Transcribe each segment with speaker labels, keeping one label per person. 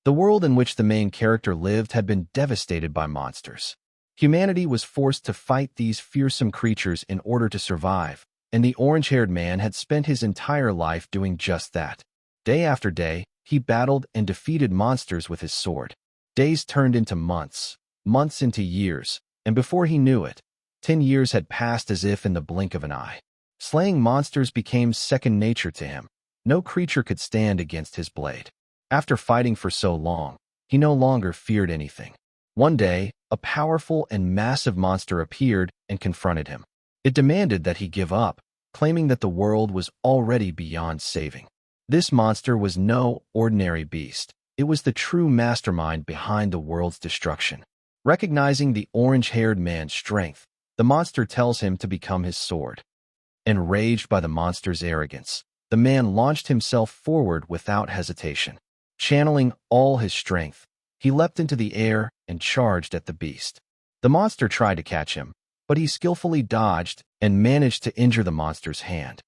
Speaker 1: The world in which the main character lived had been devastated by monsters. Humanity was forced to fight these fearsome creatures in order to survive, and the orange-haired man had spent his entire life doing just that. Day after day, he battled and defeated monsters with his sword. Days turned into months, months into years, and before he knew it, 10 years had passed as if in the blink of an eye. Slaying monsters became second nature to him. No creature could stand against his blade. After fighting for so long, he no longer feared anything. One day, a powerful and massive monster appeared and confronted him. It demanded that he give up, claiming that the world was already beyond saving. This monster was no ordinary beast. It was the true mastermind behind the world's destruction. Recognizing the orange-haired man's strength, the monster tells him to become his sword. Enraged by the monster's arrogance, the man launched himself forward without hesitation. Channeling all his strength, he leapt into the air and charged at the beast. The monster tried to catch him, but he skillfully dodged and managed to injure the monster's hand,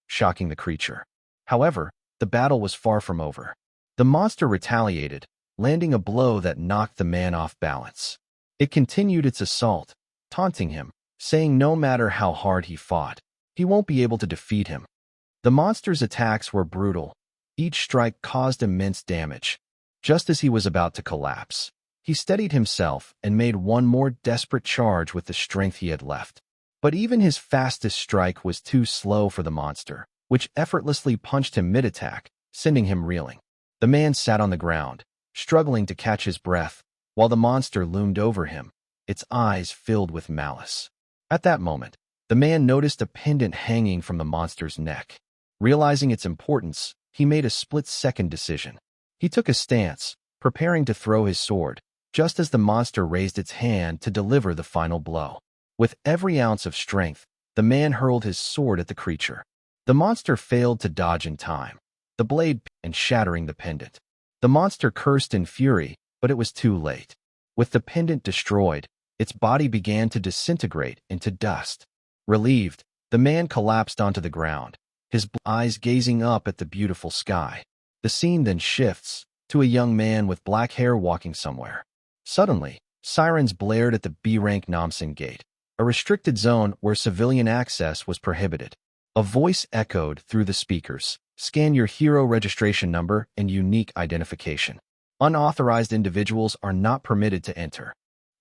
Speaker 1: shocking the creature. However, the battle was far from over. The monster retaliated, landing a blow that knocked the man off balance. It continued its assault, taunting him, saying no matter how hard he fought, he won't be able to defeat him. The monster's attacks were brutal. Each strike caused immense damage. Just as he was about to collapse, he steadied himself and made one more desperate charge with the strength he had left. But even his fastest strike was too slow for the monster, which effortlessly punched him mid-attack, sending him reeling. The man sat on the ground, struggling to catch his breath, while the monster loomed over him, its eyes filled with malice. At that moment, the man noticed a pendant hanging from the monster's neck. Realizing its importance, he made a split-second decision. He took a stance, preparing to throw his sword, just as the monster raised its hand to deliver the final blow. With every ounce of strength, the man hurled his sword at the creature. The monster failed to dodge in time, the blade and shattering the pendant. The monster cursed in fury, but it was too late. With the pendant destroyed, its body began to disintegrate into dust. Relieved, the man collapsed onto the ground, his eyes gazing up at the beautiful sky. The scene then shifts to a young man with black hair walking somewhere. Suddenly, sirens blared at the B-rank Namsen Gate, a restricted zone where civilian access was prohibited. A voice echoed through the speakers. Scan your hero registration number and unique identification. Unauthorized individuals are not permitted to enter.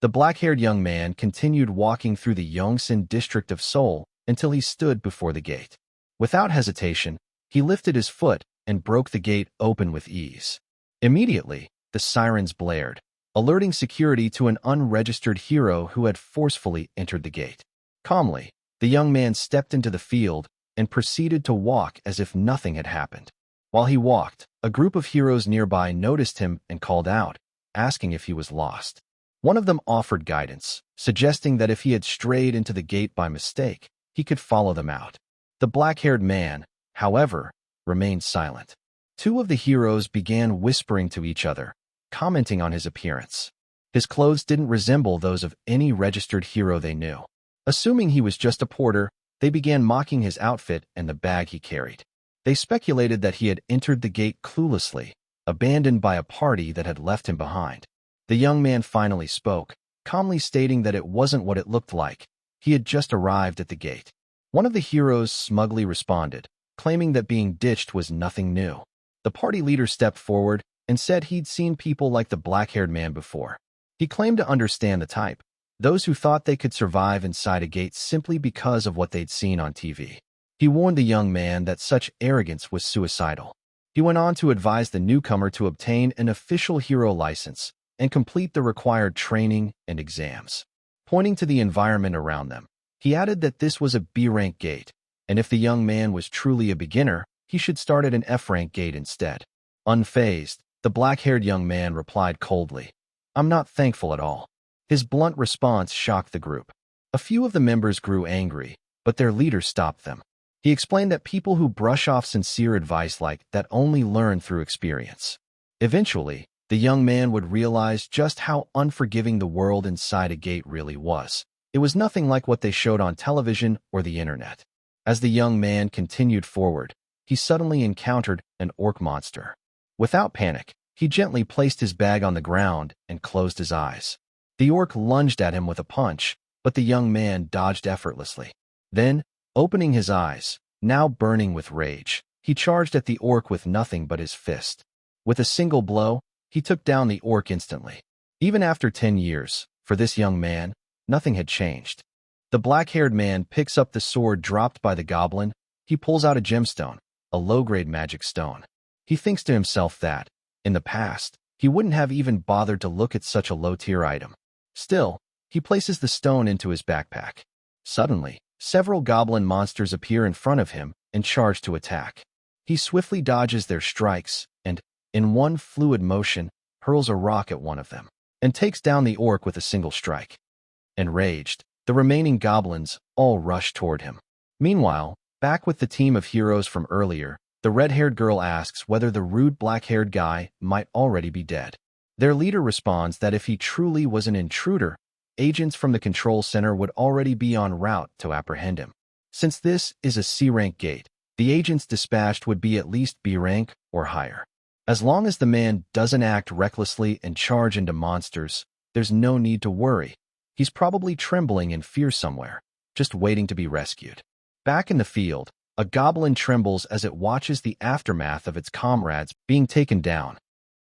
Speaker 1: The black-haired young man continued walking through the Yongsan district of Seoul until he stood before the gate. Without hesitation, he lifted his foot and broke the gate open with ease. Immediately, the sirens blared, alerting security to an unregistered hero who had forcefully entered the gate. Calmly, the young man stepped into the field and proceeded to walk as if nothing had happened. While he walked, a group of heroes nearby noticed him and called out, asking if he was lost. One of them offered guidance, suggesting that if he had strayed into the gate by mistake, he could follow them out. The black-haired man, however, remained silent. Two of the heroes began whispering to each other, commenting on his appearance. His clothes didn't resemble those of any registered hero they knew. Assuming he was just a porter, they began mocking his outfit and the bag he carried. They speculated that he had entered the gate cluelessly, abandoned by a party that had left him behind. The young man finally spoke, calmly stating that it wasn't what it looked like. He had just arrived at the gate. One of the heroes smugly responded, claiming that being ditched was nothing new. The party leader stepped forward and said he'd seen people like the black-haired man before. He claimed to understand the type, those who thought they could survive inside a gate simply because of what they'd seen on TV. He warned the young man that such arrogance was suicidal. He went on to advise the newcomer to obtain an official hero license and complete the required training and exams. Pointing to the environment around them, he added that this was a B-rank gate, and if the young man was truly a beginner, he should start at an F-rank gate instead. Unfazed, the black-haired young man replied coldly, "I'm not thankful at all." His blunt response shocked the group. A few of the members grew angry, but their leader stopped them. He explained that people who brush off sincere advice like that only learn through experience. Eventually, the young man would realize just how unforgiving the world inside a gate really was. It was nothing like what they showed on television or the internet. As the young man continued forward, he suddenly encountered an orc monster. Without panic, He gently placed his bag on the ground and closed his eyes. The orc lunged at him with a punch, but the young man dodged effortlessly. Then, opening his eyes, now burning with rage, he charged at the orc with nothing but his fist. With a single blow, he took down the orc instantly. Even after 10 years, for this young man, nothing had changed. The black-haired man picks up the sword dropped by the goblin. He pulls out a gemstone, a low-grade magic stone. He thinks to himself that, in the past, he wouldn't have even bothered to look at such a low-tier item. Still, he places the stone into his backpack. Suddenly, several goblin monsters appear in front of him and charge to attack. He swiftly dodges their strikes and, in one fluid motion, hurls a rock at one of them and takes down the orc with a single strike. Enraged, the remaining goblins all rush toward him. Meanwhile, back with the team of heroes from earlier, the red-haired girl asks whether the rude black-haired guy might already be dead. Their leader responds that if he truly was an intruder, agents from the control center would already be en route to apprehend him. Since this is a C-rank gate, the agents dispatched would be at least B-rank or higher. As long as the man doesn't act recklessly and charge into monsters, there's no need to worry. He's probably trembling in fear somewhere, just waiting to be rescued. Back in the field, a goblin trembles as it watches the aftermath of its comrades being taken down.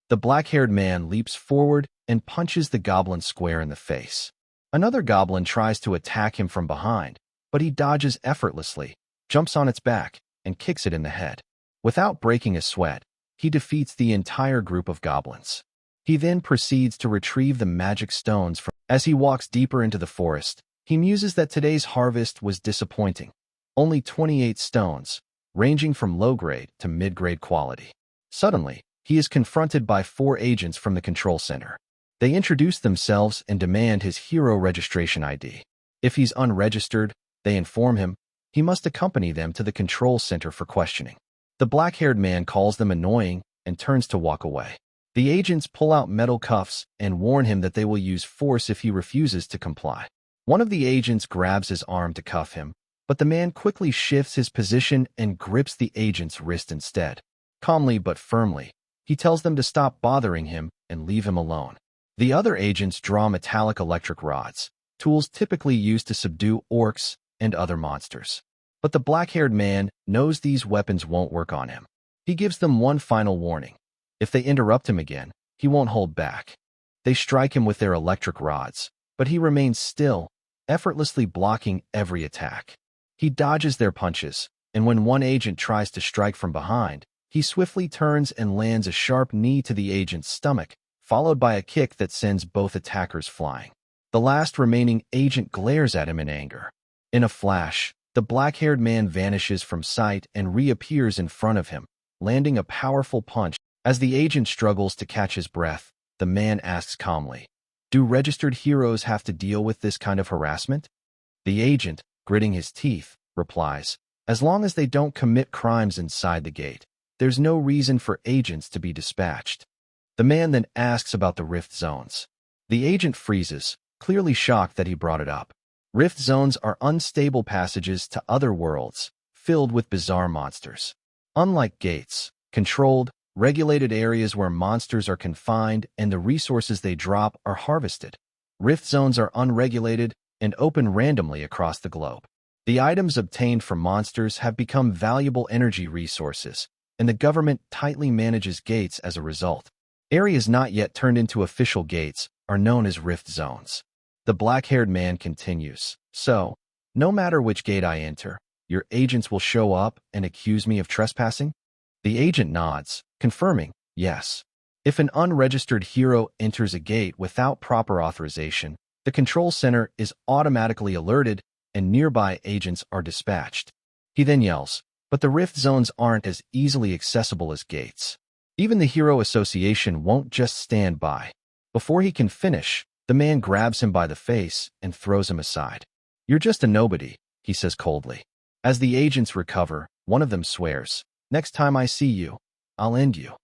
Speaker 1: The black-haired man leaps forward and punches the goblin square in the face. Another goblin tries to attack him from behind, but he dodges effortlessly, jumps on its back, and kicks it in the head. Without breaking a sweat, he defeats the entire group of goblins. He then proceeds to retrieve the magic stones from. As he walks deeper into the forest, he muses that today's harvest was disappointing. Only 28 stones, ranging from low-grade to mid-grade quality. Suddenly, he is confronted by 4 agents from the control center. They introduce themselves and demand his hero registration ID. If he's unregistered, they inform him he must accompany them to the control center for questioning. The black-haired man calls them annoying and turns to walk away. The agents pull out metal cuffs and warn him that they will use force if he refuses to comply. One of the agents grabs his arm to cuff him, but the man quickly shifts his position and grips the agent's wrist instead. Calmly but firmly, he tells them to stop bothering him and leave him alone. The other agents draw metallic electric rods, tools typically used to subdue orcs and other monsters. But the black-haired man knows these weapons won't work on him. He gives them one final warning. If they interrupt him again, he won't hold back. They strike him with their electric rods, but he remains still, effortlessly blocking every attack. He dodges their punches, and when one agent tries to strike from behind, he swiftly turns and lands a sharp knee to the agent's stomach, followed by a kick that sends both attackers flying. The last remaining agent glares at him in anger. In a flash, the black-haired man vanishes from sight and reappears in front of him, landing a powerful punch. As the agent struggles to catch his breath, the man asks calmly, "Do registered heroes have to deal with this kind of harassment?" The agent, gritting his teeth, replies, "As long as they don't commit crimes inside the gate, there's no reason for agents to be dispatched." The man then asks about the rift zones. The agent freezes, clearly shocked that he brought it up. Rift zones are unstable passages to other worlds, filled with bizarre monsters. Unlike gates, controlled, regulated areas where monsters are confined and the resources they drop are harvested. Rift zones are unregulated and open randomly across the globe. The items obtained from monsters have become valuable energy resources, and the government tightly manages gates as a result. Areas not yet turned into official gates are known as rift zones. The black-haired man continues, "So, no matter which gate I enter, your agents will show up and accuse me of trespassing?" The agent nods, confirming, yes. If an unregistered hero enters a gate without proper authorization, the control center is automatically alerted and nearby agents are dispatched. He then yells, "But the rift zones aren't as easily accessible as gates." Even the Hero Association won't just stand by. Before he can finish, the man grabs him by the face and throws him aside. "You're just a nobody," he says coldly. As the agents recover, one of them swears, "Next time I see you, I'll end you."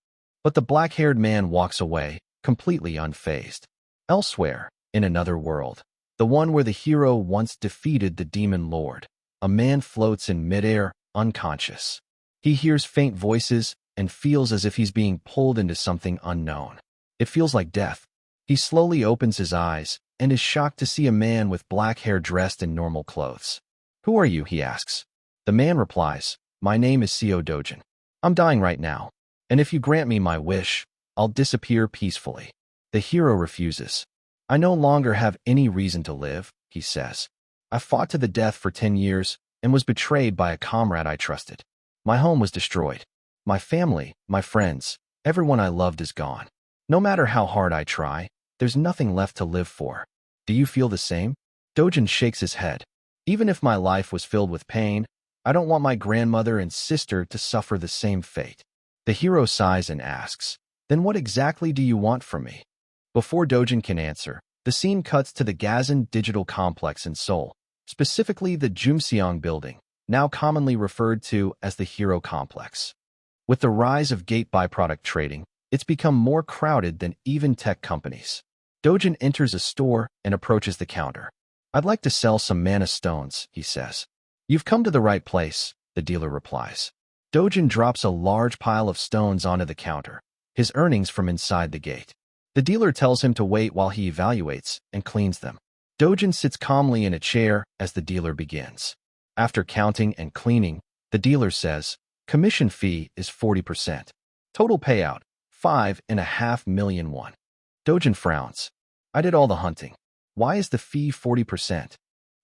Speaker 1: But the black-haired man walks away, completely unfazed. Elsewhere, in another world, the one where the hero once defeated the demon lord, a man floats in midair, unconscious. He hears faint voices and feels as if he's being pulled into something unknown. It feels like death. He slowly opens his eyes and is shocked to see a man with black hair dressed in normal clothes. "Who are you?" he asks. The man replies, "My name is Seo Dojin. I'm dying right now, and if you grant me my wish, I'll disappear peacefully." The hero refuses. "I no longer have any reason to live," he says. "I fought to the death for 10 years and was betrayed by a comrade I trusted. My home was destroyed. My family, my friends, everyone I loved is gone. No matter how hard I try, there's nothing left to live for. Do you feel the same?" Dojin shakes his head. "Even if my life was filled with pain, I don't want my grandmother and sister to suffer the same fate." The hero sighs and asks, "Then what exactly do you want from me?" Before Dojin can answer, the scene cuts to the Gazan Digital Complex in Seoul, specifically the Jumseong building, now commonly referred to as the Hero Complex. With the rise of gate byproduct trading, it's become more crowded than even tech companies. Dojin enters a store and approaches the counter. "I'd like to sell some mana stones," he says. "You've come to the right place," the dealer replies. Dojin drops a large pile of stones onto the counter, his earnings from inside the gate. The dealer tells him to wait while he evaluates and cleans them. Dojin sits calmly in a chair as the dealer begins. After counting and cleaning, the dealer says, "Commission fee is 40%. Total payout, 5.5 million won." Dojin frowns. "I did all the hunting. Why is the fee 40%?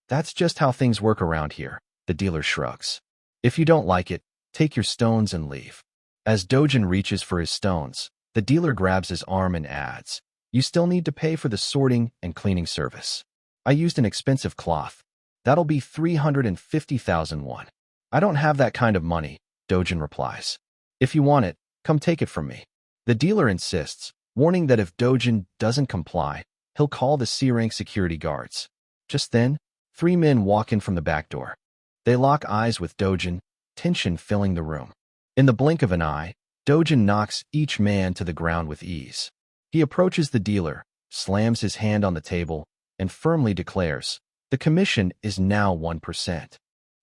Speaker 1: "That's just how things work around here," the dealer shrugs. "If you don't like it, take your stones and leave." As Dojin reaches for his stones, the dealer grabs his arm and adds, "You still need to pay for the sorting and cleaning service. I used an expensive cloth. That'll be 350,000 won." "I don't have that kind of money," Dojin replies. "If you want it, come take it from me." The dealer insists, warning that if Dojin doesn't comply, he'll call the C-rank security guards. Just then, 3 men walk in from the back door. They lock eyes with Dojin, tension filling the room. In the blink of an eye, Dojin knocks each man to the ground with ease. He approaches the dealer, slams his hand on the table, and firmly declares, "The commission is now 1%.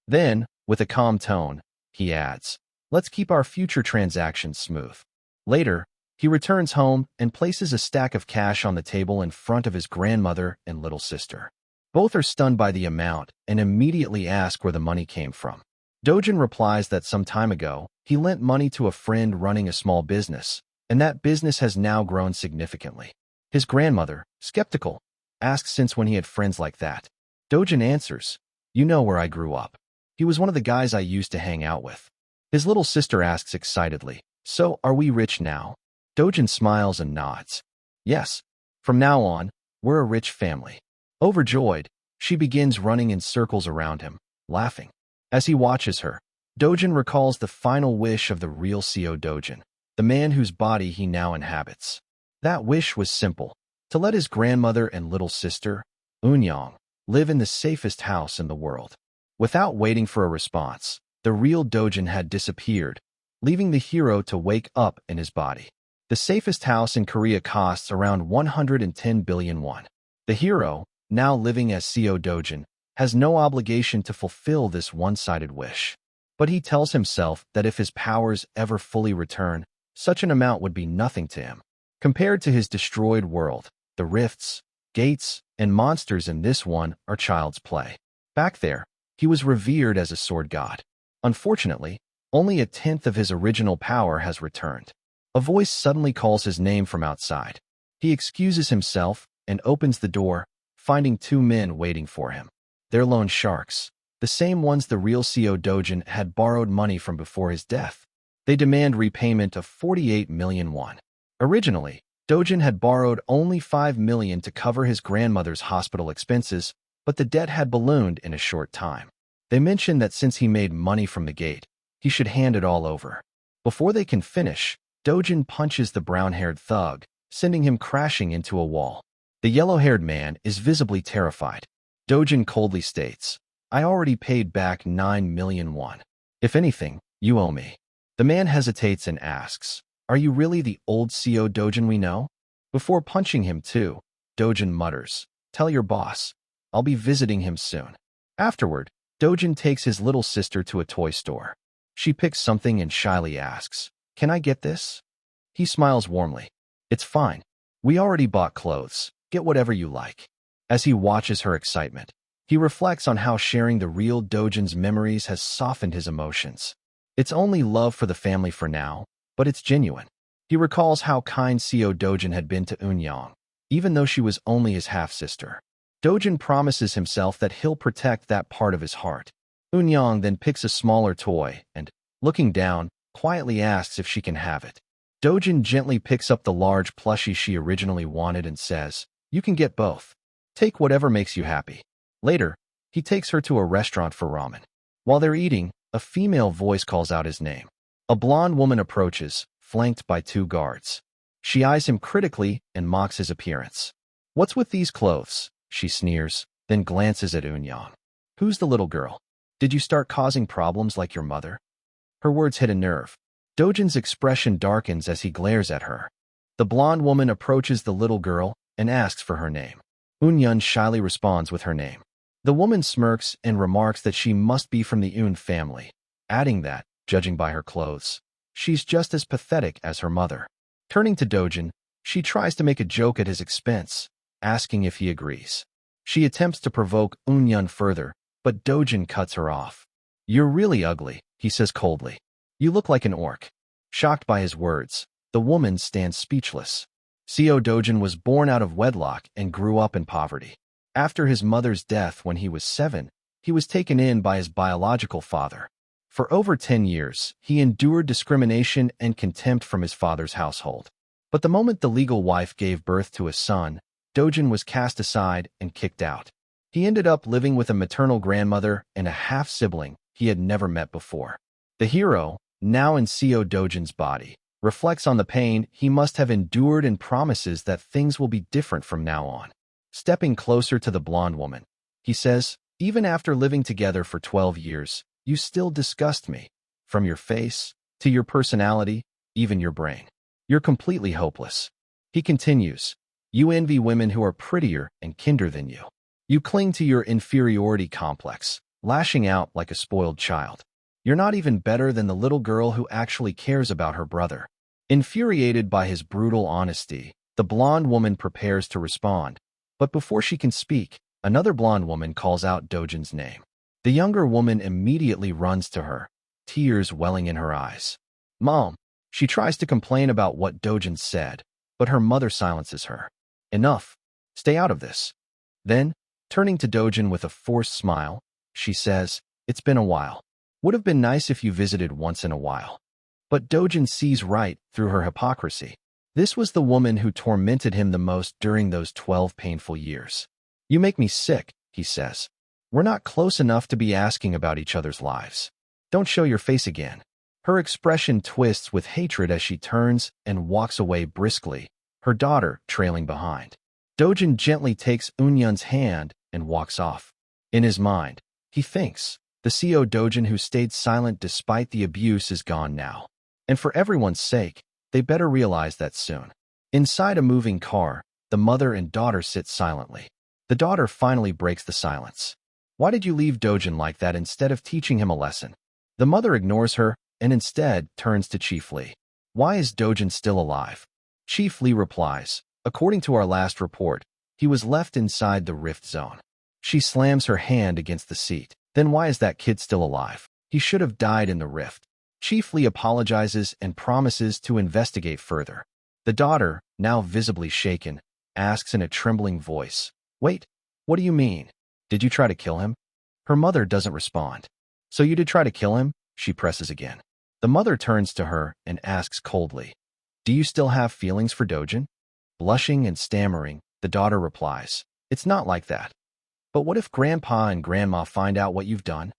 Speaker 1: Then, with a calm tone, he adds, "Let's keep our future transactions smooth." Later, he returns home and places a stack of cash on the table in front of his grandmother and little sister. Both are stunned by the amount and immediately ask where the money came from. Dojin replies that some time ago, he lent money to a friend running a small business, and that business has now grown significantly. His grandmother, skeptical, asks since when he had friends like that. Dojin answers, "You know where I grew up. He was one of the guys I used to hang out with." His little sister asks excitedly, "So, are we rich now?" Dojin smiles and nods. "Yes. From now on, we're a rich family." Overjoyed, she begins running in circles around him, laughing. As he watches her, Dojin recalls the final wish of the real Seo Dojin, the man whose body he now inhabits. That wish was simple, to let his grandmother and little sister, Eunyoung, live in the safest house in the world. Without waiting for a response, the real Dojin had disappeared, leaving the hero to wake up in his body. The safest house in Korea costs around 110 billion won. The hero, now living as Seo Dojin, has no obligation to fulfill this one-sided wish. But he tells himself that if his powers ever fully return, such an amount would be nothing to him. Compared to his destroyed world, the rifts, gates, and monsters in this one are child's play. Back there, he was revered as a sword god. Unfortunately, only a tenth of his original power has returned. A voice suddenly calls his name from outside. He excuses himself and opens the door, finding 2 men waiting for him. They're loan sharks, the same ones the real Seo Dojin had borrowed money from before his death. They demand repayment of 48 million won. Originally, Dojin had borrowed only 5 million to cover his grandmother's hospital expenses, but the debt had ballooned in a short time. They mention that since he made money from the gate, he should hand it all over. Before they can finish, Dojin punches the brown-haired thug, sending him crashing into a wall. The yellow-haired man is visibly terrified. Dojin coldly states, "I already paid back 9 million won. If anything, you owe me." The man hesitates and asks, "Are you really the old Seo Dojin we know?" Before punching him too, Dojin mutters, "Tell your boss. I'll be visiting him soon." Afterward, Dojin takes his little sister to a toy store. She picks something and shyly asks, Can I get this? He smiles warmly. It's fine. We already bought clothes. Get whatever you like. As he watches her excitement, he reflects on how sharing the real Dojin's memories has softened his emotions. It's only love for the family for now, but it's genuine. He recalls how kind Seo Dojin had been to Eun-young, even though she was only his half-sister. Dojin promises himself that he'll protect that part of his heart. Eun-young then picks a smaller toy and, looking down, quietly asks if she can have it. Dojin gently picks up the large plushie she originally wanted and says, "You can get both. Take whatever makes you happy." Later, he takes her to a restaurant for ramen. While they're eating, a female voice calls out his name. A blonde woman approaches, flanked by 2 guards. She eyes him critically and mocks his appearance. "What's with these clothes?" she sneers, then glances at Eun-young. "Who's the little girl? Did you start causing problems like your mother?" Her words hit a nerve. Dojin's expression darkens as he glares at her. The blonde woman approaches the little girl and asks for her name. Eun-young shyly responds with her name. The woman smirks and remarks that she must be from the Eun family, adding that, judging by her clothes, she's just as pathetic as her mother. Turning to Dojin, she tries to make a joke at his expense, asking if he agrees. She attempts to provoke Eun-young further, but Dojin cuts her off. "You're really ugly," he says coldly. "You look like an orc." Shocked by his words, the woman stands speechless. Seo Dojin was born out of wedlock and grew up in poverty. After his mother's death when he was 7, he was taken in by his biological father. For over 10 years, he endured discrimination and contempt from his father's household. But the moment the legal wife gave birth to a son, Dojin was cast aside and kicked out. He ended up living with a maternal grandmother and a half-sibling he had never met before. The hero, now in Seo Dojin's body, reflects on the pain he must have endured and promises that things will be different from now on. Stepping closer to the blonde woman, he says, "Even after living together for 12 years, you still disgust me. From your face, to your personality, even your brain. You're completely hopeless." He continues, "You envy women who are prettier and kinder than you. You cling to your inferiority complex, lashing out like a spoiled child. You're not even better than the little girl who actually cares about her brother." Infuriated by his brutal honesty, the blonde woman prepares to respond. But before she can speak, another blonde woman calls out Dojin's name. The younger woman immediately runs to her, tears welling in her eyes. "Mom," she tries to complain about what Dojin said, but her mother silences her. "Enough. Stay out of this." Then, turning to Dojin with a forced smile, she says, "It's been a while. Would have been nice if you visited once in a while." But Dojin sees right through her hypocrisy. This was the woman who tormented him the most during those 12 painful years. "You make me sick," he says. "We're not close enough to be asking about each other's lives. Don't show your face again." Her expression twists with hatred as she turns and walks away briskly, her daughter trailing behind. Dojin gently takes Eun-young's hand and walks off. In his mind, he thinks, the Seo Dojin who stayed silent despite the abuse is gone now. And for everyone's sake, they better realize that soon. Inside a moving car, the mother and daughter sit silently. The daughter finally breaks the silence. "Why did you leave Dojin like that instead of teaching him a lesson?" The mother ignores her and instead turns to Chief Lee. "Why is Dojin still alive?" Chief Lee replies, "According to our last report, he was left inside the rift zone." She slams her hand against the seat. "Then why is that kid still alive? He should have died in the rift." Chief Lee apologizes and promises to investigate further. The daughter, now visibly shaken, asks in a trembling voice, "Wait, what do you mean? Did you try to kill him?" Her mother doesn't respond. "So you did try to kill him?" she presses again. The mother turns to her and asks coldly, "Do you still have feelings for Dojin?" Blushing and stammering, the daughter replies, "It's not like that." "But what if Grandpa and Grandma find out what you've done?"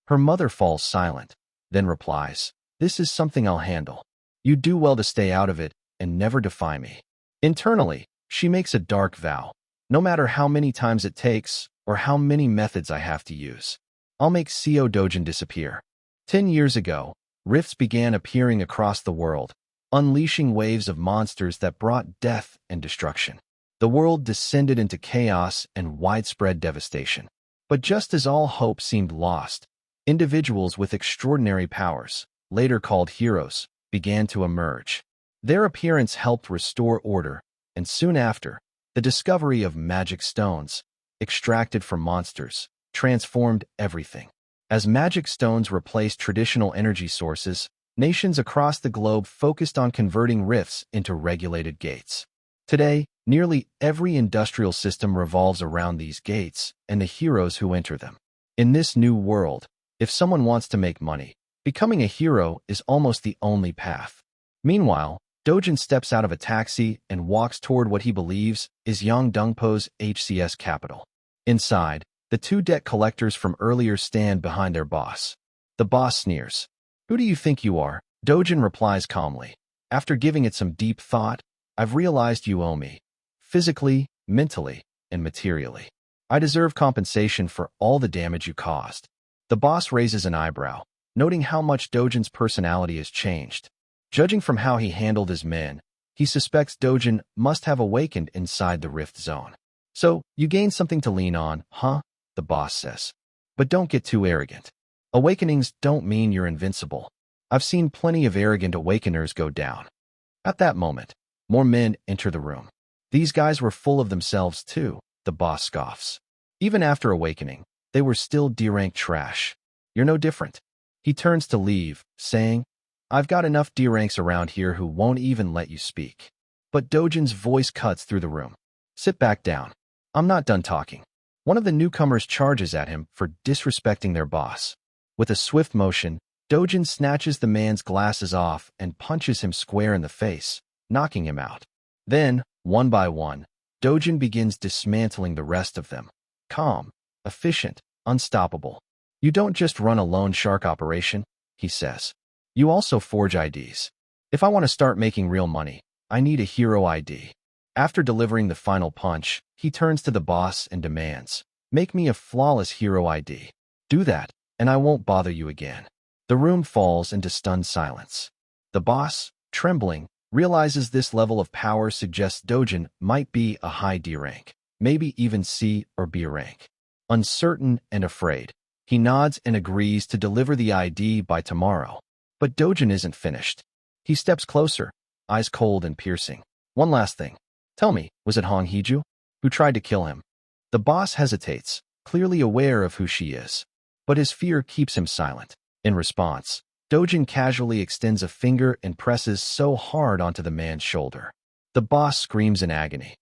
Speaker 1: Her mother falls silent, then replies, "This is something I'll handle. You do well to stay out of it and never defy me." Internally, she makes a dark vow. "No matter how many times it takes or how many methods I have to use, I'll make Seo Dojin disappear." 10 years ago, rifts began appearing across the world, unleashing waves of monsters that brought death and destruction. The world descended into chaos and widespread devastation. But just as all hope seemed lost, individuals with extraordinary powers, later called heroes, began to emerge. Their appearance helped restore order, and soon after, the discovery of magic stones, extracted from monsters, transformed everything. As magic stones replaced traditional energy sources, nations across the globe focused on converting rifts into regulated gates. Today, nearly every industrial system revolves around these gates and the heroes who enter them. In this new world, if someone wants to make money, becoming a hero is almost the only path. Meanwhile, Dojin steps out of a taxi and walks toward what he believes is Yangdongpo's HCS capital. Inside, the two debt collectors from earlier stand behind their boss. The boss sneers. "Who do you think you are?" Dojin replies calmly. "After giving it some deep thought, I've realized you owe me. Physically, mentally, and materially. I deserve compensation for all the damage you caused." The boss raises an eyebrow, noting how much Dojin's personality has changed. Judging from how he handled his men, he suspects Dojin must have awakened inside the rift zone. "So, you gained something to lean on, huh?" the boss says. "But don't get too arrogant. Awakenings don't mean you're invincible. I've seen plenty of arrogant awakeners go down." At that moment, more men enter the room. These guys were full of themselves too, the boss scoffs. Even after awakening, they were still D-rank trash. "You're no different." He turns to leave, saying, "I've got enough D-ranks around here who won't even let you speak." But Dojin's voice cuts through the room. "Sit back down. I'm not done talking." One of the newcomers charges at him for disrespecting their boss. With a swift motion, Dojin snatches the man's glasses off and punches him square in the face, knocking him out. Then, one by one, Dojin begins dismantling the rest of them. Calm, efficient, unstoppable. "You don't just run a loan shark operation," he says. "You also forge IDs. If I want to start making real money, I need a hero ID." After delivering the final punch, he turns to the boss and demands, "Make me a flawless hero ID. Do that, and I won't bother you again." The room falls into stunned silence. The boss, trembling, realizes this level of power suggests Dojin might be a high D rank, maybe even C or B rank. Uncertain and afraid, he nods and agrees to deliver the ID by tomorrow. But Dojin isn't finished. He steps closer, eyes cold and piercing. "One last thing. Tell me, was it Hong Hiju who tried to kill him?" The boss hesitates, clearly aware of who she is. But his fear keeps him silent. In response, Dojin casually extends a finger and presses so hard onto the man's shoulder. The boss screams in agony.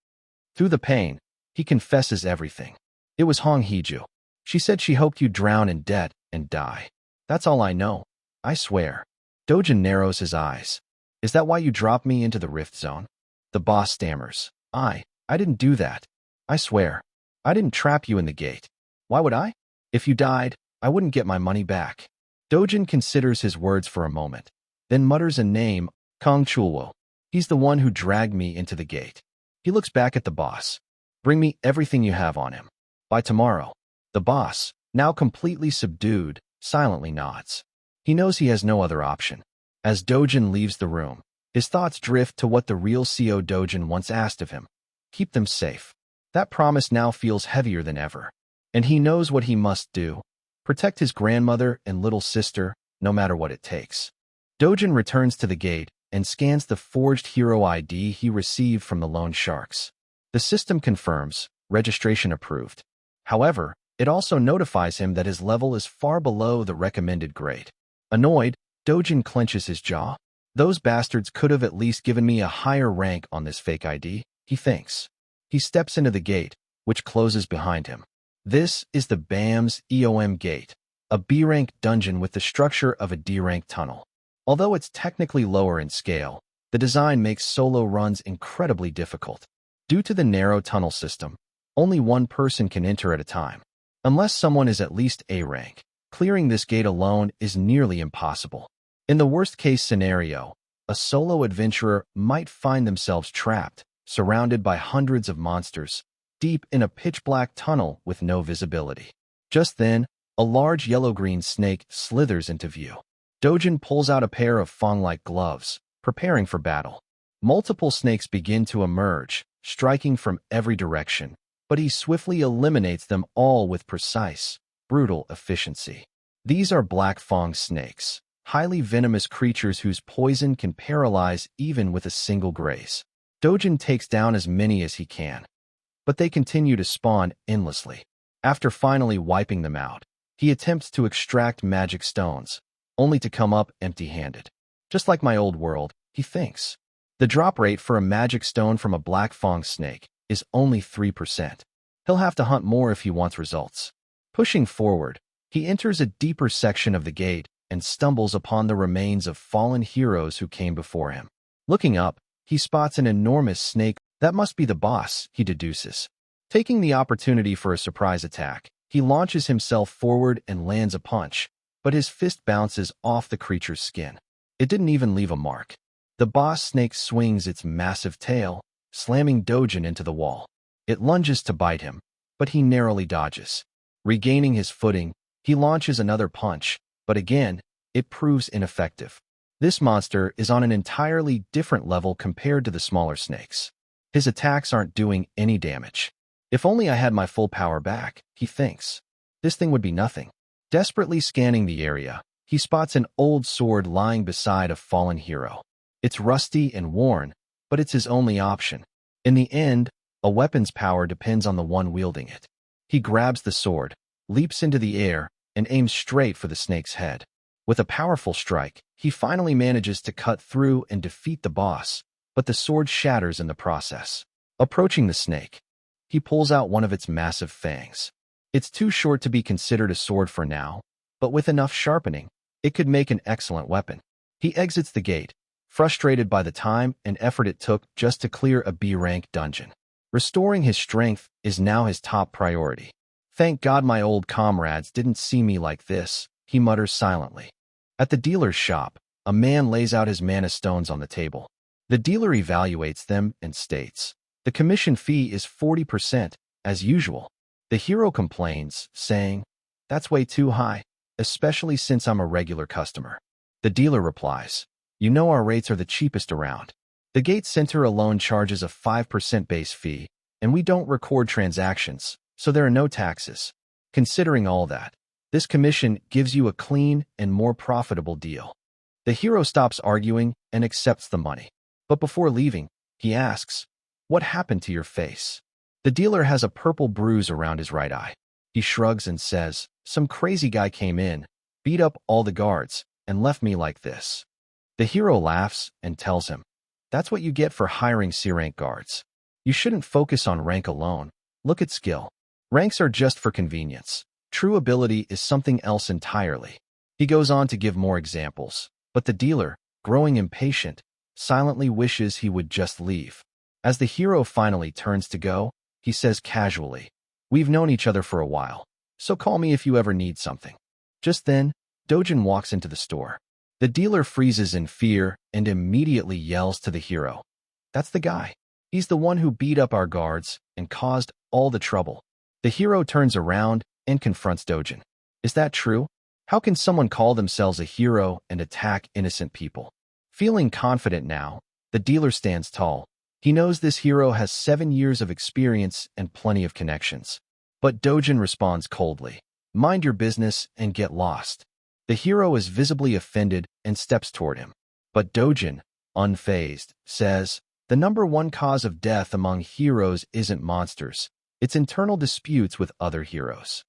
Speaker 1: Through the pain, he confesses everything. "It was Hong Hiju. She said she hoped you'd drown in debt and die. That's all I know. I swear." Dojin narrows his eyes. "Is that why you dropped me into the rift zone?" The boss stammers. I didn't do that. I swear. I didn't trap you in the gate. Why would I? If you died, I wouldn't get my money back." Dojin considers his words for a moment, then mutters a name, Kong Chulwo. "He's the one who dragged me into the gate." He looks back at the boss. "Bring me everything you have on him. By tomorrow." The boss, now completely subdued, silently nods. He knows he has no other option. As Dojin leaves the room, his thoughts drift to what the real CO Dojin once asked of him. Keep them safe. That promise now feels heavier than ever. And he knows what he must do. Protect his grandmother and little sister, no matter what it takes. Dojin returns to the gate and scans the forged hero ID he received from the loan sharks. The system confirms, registration approved. However, it also notifies him that his level is far below the recommended grade. Annoyed, Dojin clenches his jaw. "Those bastards could have at least given me a higher rank on this fake ID," he thinks. He steps into the gate, which closes behind him. This is the BAM's EOM gate, a B-rank dungeon with the structure of a D-rank tunnel. Although it's technically lower in scale, the design makes solo runs incredibly difficult. Due to the narrow tunnel system, only one person can enter at a time. Unless someone is at least A rank, clearing this gate alone is nearly impossible. In the worst-case scenario, a solo adventurer might find themselves trapped, surrounded by hundreds of monsters, deep in a pitch-black tunnel with no visibility. Just then, a large yellow-green snake slithers into view. Dojin pulls out a pair of fang-like gloves, preparing for battle. Multiple snakes begin to emerge, striking from every direction, but he swiftly eliminates them all with precise, brutal efficiency. These are black fang snakes, highly venomous creatures whose poison can paralyze even with a single graze. Dojin takes down as many as he can, but they continue to spawn endlessly. After finally wiping them out, he attempts to extract magic stones, only to come up empty-handed. Just like my old world, he thinks. The drop rate for a magic stone from a black fong snake is only 3%. He'll have to hunt more if he wants results. Pushing forward, he enters a deeper section of the gate and stumbles upon the remains of fallen heroes who came before him. Looking up, he spots an enormous snake. That must be the boss, he deduces. Taking the opportunity for a surprise attack, he launches himself forward and lands a punch, but his fist bounces off the creature's skin. It didn't even leave a mark. The boss snake swings its massive tail, slamming Dojin into the wall. It lunges to bite him, but he narrowly dodges. Regaining his footing, he launches another punch, but again, it proves ineffective. This monster is on an entirely different level compared to the smaller snakes. His attacks aren't doing any damage. If only I had my full power back, he thinks. This thing would be nothing. Desperately scanning the area, he spots an old sword lying beside a fallen hero. It's rusty and worn, but it's his only option. In the end, a weapon's power depends on the one wielding it. He grabs the sword, leaps into the air, and aims straight for the snake's head. With a powerful strike, he finally manages to cut through and defeat the boss, but the sword shatters in the process. Approaching the snake, he pulls out one of its massive fangs. It's too short to be considered a sword for now, but with enough sharpening, it could make an excellent weapon. He exits the gate, frustrated by the time and effort it took just to clear a B-rank dungeon. Restoring his strength is now his top priority. Thank God my old comrades didn't see me like this, he mutters silently. At the dealer's shop, a man lays out his mana stones on the table. The dealer evaluates them and states, the commission fee is 40%, as usual. The hero complains, saying, that's way too high, especially since I'm a regular customer. The dealer replies, you know our rates are the cheapest around. The gate center alone charges a 5% base fee, and we don't record transactions, so there are no taxes. Considering all that, this commission gives you a clean and more profitable deal. The hero stops arguing and accepts the money. But before leaving, he asks, what happened to your face? The dealer has a purple bruise around his right eye. He shrugs and says, some crazy guy came in, beat up all the guards, and left me like this. The hero laughs and tells him, that's what you get for hiring C-rank guards. You shouldn't focus on rank alone. Look at skill. Ranks are just for convenience. True ability is something else entirely. He goes on to give more examples, but the dealer, growing impatient, silently wishes he would just leave. As the hero finally turns to go, he says casually, we've known each other for a while, so call me if you ever need something. Just then, Dojin walks into the store. The dealer freezes in fear and immediately yells to the hero, that's the guy. He's the one who beat up our guards and caused all the trouble. The hero turns around and confronts Dojin. Is that true? How can someone call themselves a hero and attack innocent people? Feeling confident now, the dealer stands tall. He knows this hero has 7 years of experience and plenty of connections. But Dojin responds coldly, mind your business and get lost. The hero is visibly offended and steps toward him. But Dojin, unfazed, says, the number one cause of death among heroes isn't monsters. It's internal disputes with other heroes.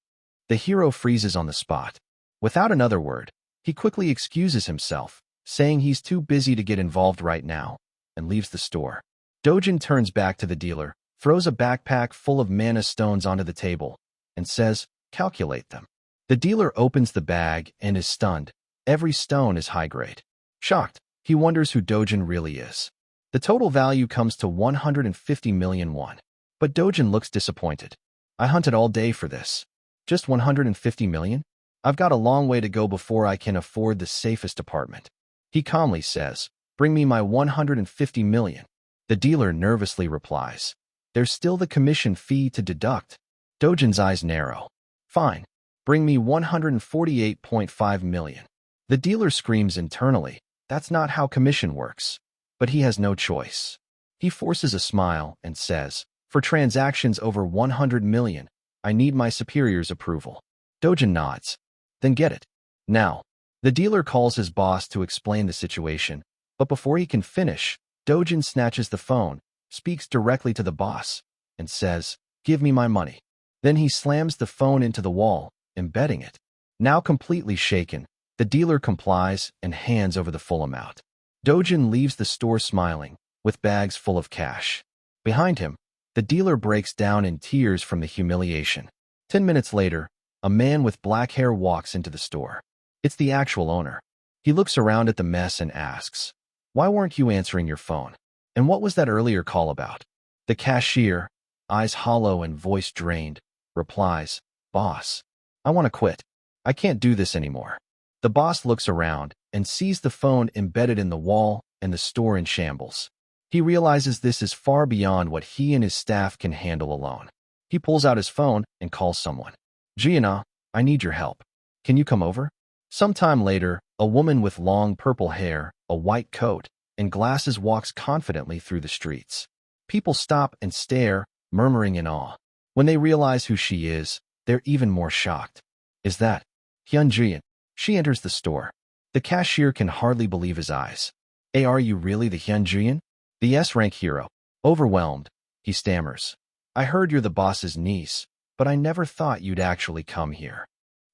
Speaker 1: The hero freezes on the spot. Without another word, he quickly excuses himself, saying he's too busy to get involved right now, and leaves the store. Dojin turns back to the dealer, throws a backpack full of mana stones onto the table, and says, calculate them. The dealer opens the bag and is stunned. Every stone is high grade. Shocked, he wonders who Dojin really is. The total value comes to 150 million won. But Dojin looks disappointed. I hunted all day for this. Just 150 million? I've got a long way to go before I can afford the safest apartment. He calmly says, bring me my 150 million. The dealer nervously replies, there's still the commission fee to deduct. Dojin's eyes narrow. Fine, bring me 148.5 million. The dealer screams internally, that's not how commission works. But he has no choice. He forces a smile and says, for transactions over 100 million, I need my superior's approval. Dojin nods. Then get it. Now. The dealer calls his boss to explain the situation, but before he can finish, Dojin snatches the phone, speaks directly to the boss, and says, "Give me my money." Then he slams the phone into the wall, embedding it. Now completely shaken, the dealer complies and hands over the full amount. Dojin leaves the store smiling, with bags full of cash. Behind him, the dealer breaks down in tears from the humiliation. 10 minutes later, a man with black hair walks into the store. It's the actual owner. He looks around at the mess and asks, "Why weren't you answering your phone? And what was that earlier call about?" The cashier, eyes hollow and voice drained, replies, "Boss, I want to quit. I can't do this anymore." The boss looks around and sees the phone embedded in the wall and the store in shambles. He realizes this is far beyond what he and his staff can handle alone. He pulls out his phone and calls someone. "Gianna, I need your help. Can you come over?" Sometime later, a woman with long purple hair, a white coat, and glasses walks confidently through the streets. People stop and stare, murmuring in awe. When they realize who she is, they're even more shocked. "Is that Hyun-jian?" She enters the store. The cashier can hardly believe his eyes. "Hey, are you really the Hyun-jian?" The S-rank hero. Overwhelmed, he stammers. "I heard you're the boss's niece, but I never thought you'd actually come here."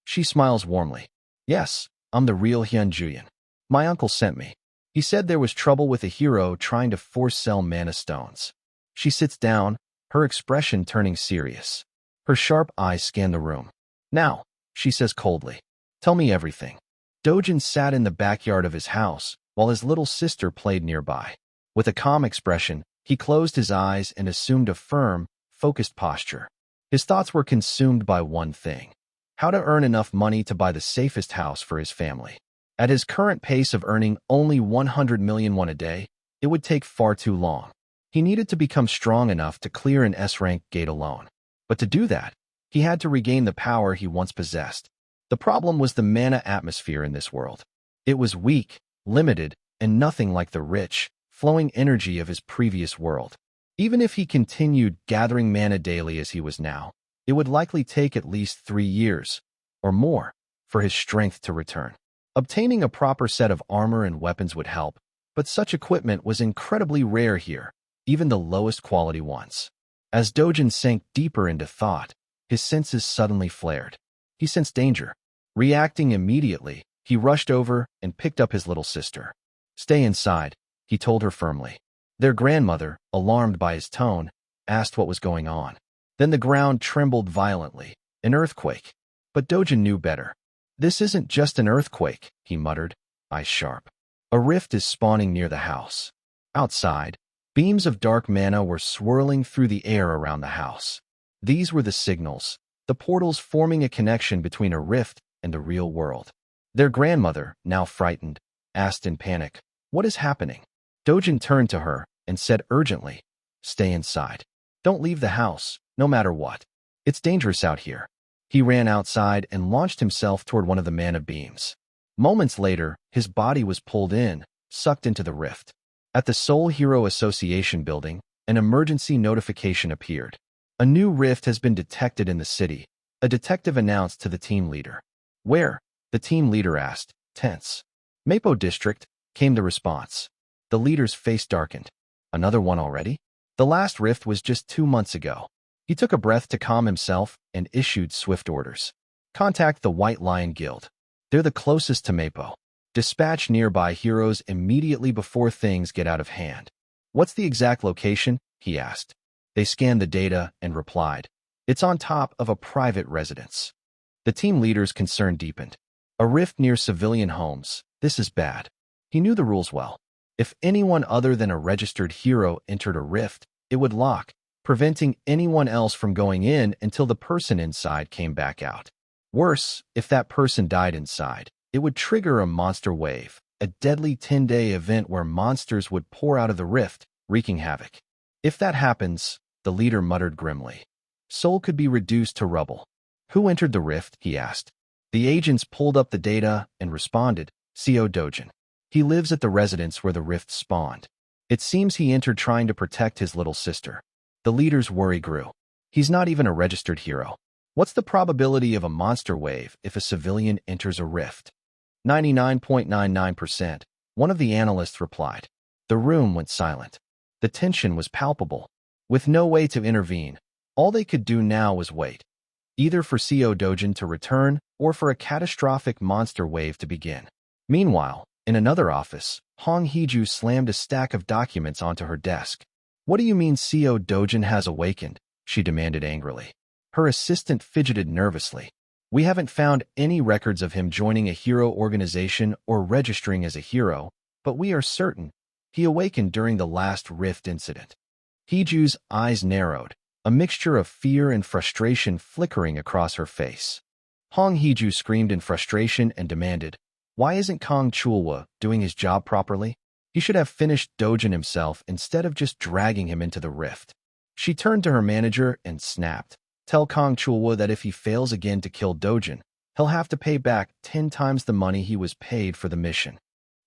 Speaker 1: She smiles warmly. "Yes, I'm the real Hyun-jian. My uncle sent me. He said there was trouble with a hero trying to force sell mana stones." She sits down, her expression turning serious. Her sharp eyes scan the room. "Now," she says coldly, "tell me everything." Dojin sat in the backyard of his house, while his little sister played nearby. With a calm expression, he closed his eyes and assumed a firm, focused posture. His thoughts were consumed by one thing: how to earn enough money to buy the safest house for his family. At his current pace of earning only 100 million won a day, it would take far too long. He needed to become strong enough to clear an S-rank gate alone. But to do that, he had to regain the power he once possessed. The problem was the mana atmosphere in this world. It was weak, limited, and nothing like the rich, flowing energy of his previous world. Even if he continued gathering mana daily as he was now, it would likely take at least 3 years, or more, for his strength to return. Obtaining a proper set of armor and weapons would help, but such equipment was incredibly rare here, even the lowest quality ones. As Dojin sank deeper into thought, his senses suddenly flared. He sensed danger. Reacting immediately, he rushed over and picked up his little sister. "Stay inside," he told her firmly. Their grandmother, alarmed by his tone, asked what was going on. Then the ground trembled violently, an earthquake. But Dojin knew better. "This isn't just an earthquake," he muttered, eyes sharp. "A rift is spawning near the house." Outside, beams of dark mana were swirling through the air around the house. These were the signals, the portals forming a connection between a rift and the real world. Their grandmother, now frightened, asked in panic, "What is happening?" Dojin turned to her and said urgently, "Stay inside. Don't leave the house, no matter what. It's dangerous out here." He ran outside and launched himself toward one of the mana beams. Moments later, his body was pulled in, sucked into the rift. At the Seoul Hero Association building, an emergency notification appeared. "A new rift has been detected in the city," a detective announced to the team leader. "Where?" the team leader asked, tense. "Mapo District," came the response. The leader's face darkened. "Another one already?" The last rift was just 2 months ago. He took a breath to calm himself and issued swift orders. "Contact the White Lion Guild. They're the closest to Mapo. Dispatch nearby heroes immediately before things get out of hand." "What's the exact location?" he asked. They scanned the data and replied, "It's on top of a private residence." The team leader's concern deepened. "A rift near civilian homes. This is bad." He knew the rules well. If anyone other than a registered hero entered a rift, it would lock, preventing anyone else from going in until the person inside came back out. Worse, if that person died inside, it would trigger a monster wave, a deadly 10-day event where monsters would pour out of the rift, wreaking havoc. "If that happens," the leader muttered grimly, "Seoul could be reduced to rubble." "Who entered the rift?" he asked. The agents pulled up the data and responded, "CO Dojin. He lives at the residence where the rift spawned. It seems he entered trying to protect his little sister." The leader's worry grew. "He's not even a registered hero. What's the probability of a monster wave if a civilian enters a rift?" 99.99%, one of the analysts replied. The room went silent. The tension was palpable. With no way to intervene, all they could do now was wait, either for Co Dojin to return or for a catastrophic monster wave to begin. Meanwhile, in another office, Hong Heju slammed a stack of documents onto her desk. What do you mean Co Dojin has awakened? She demanded angrily. Her assistant fidgeted nervously. We haven't found any records of him joining a hero organization or registering as a hero, but we are certain he awakened during the last rift incident. Heju's eyes narrowed, a mixture of fear and frustration flickering across her face. Hong Heju screamed in frustration and demanded, why isn't Kang Chulwa doing his job properly? He should have finished Dojin himself instead of just dragging him into the rift. She turned to her manager and snapped, tell Kang Chulwa that if he fails again to kill Dojin, he'll have to pay back 10 times the money he was paid for the mission.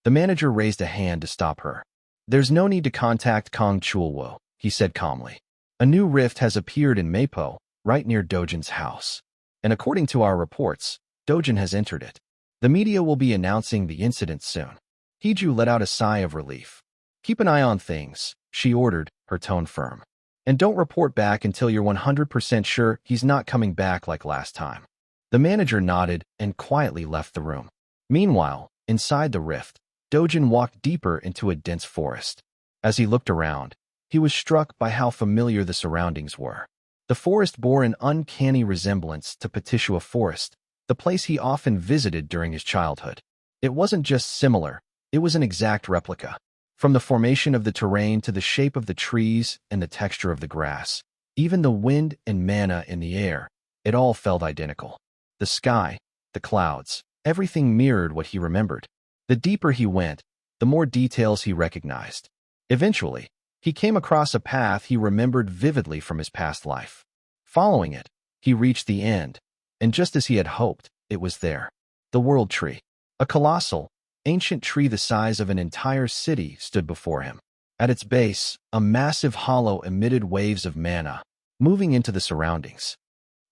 Speaker 1: The manager raised a hand to stop her. There's no need to contact Kang Chulwo, he said calmly. A new rift has appeared in Meipo, right near Dojin's house. And according to our reports, Dojin has entered it. The media will be announcing the incident soon. Heju let out a sigh of relief. Keep an eye on things, she ordered, her tone firm. And don't report back until you're 100% sure he's not coming back like last time. The manager nodded and quietly left the room. Meanwhile, inside the rift, Dojin walked deeper into a dense forest. As he looked around, he was struck by how familiar the surroundings were. The forest bore an uncanny resemblance to Petishua Forest, the place he often visited during his childhood. It wasn't just similar, it was an exact replica. From the formation of the terrain to the shape of the trees and the texture of the grass, even the wind and mana in the air, it all felt identical. The sky, the clouds, everything mirrored what he remembered. The deeper he went, the more details he recognized. Eventually, he came across a path he remembered vividly from his past life. Following it, he reached the end, and just as he had hoped, it was there. The World Tree. A colossal, ancient tree the size of an entire city stood before him. At its base, a massive hollow emitted waves of mana, moving into the surroundings.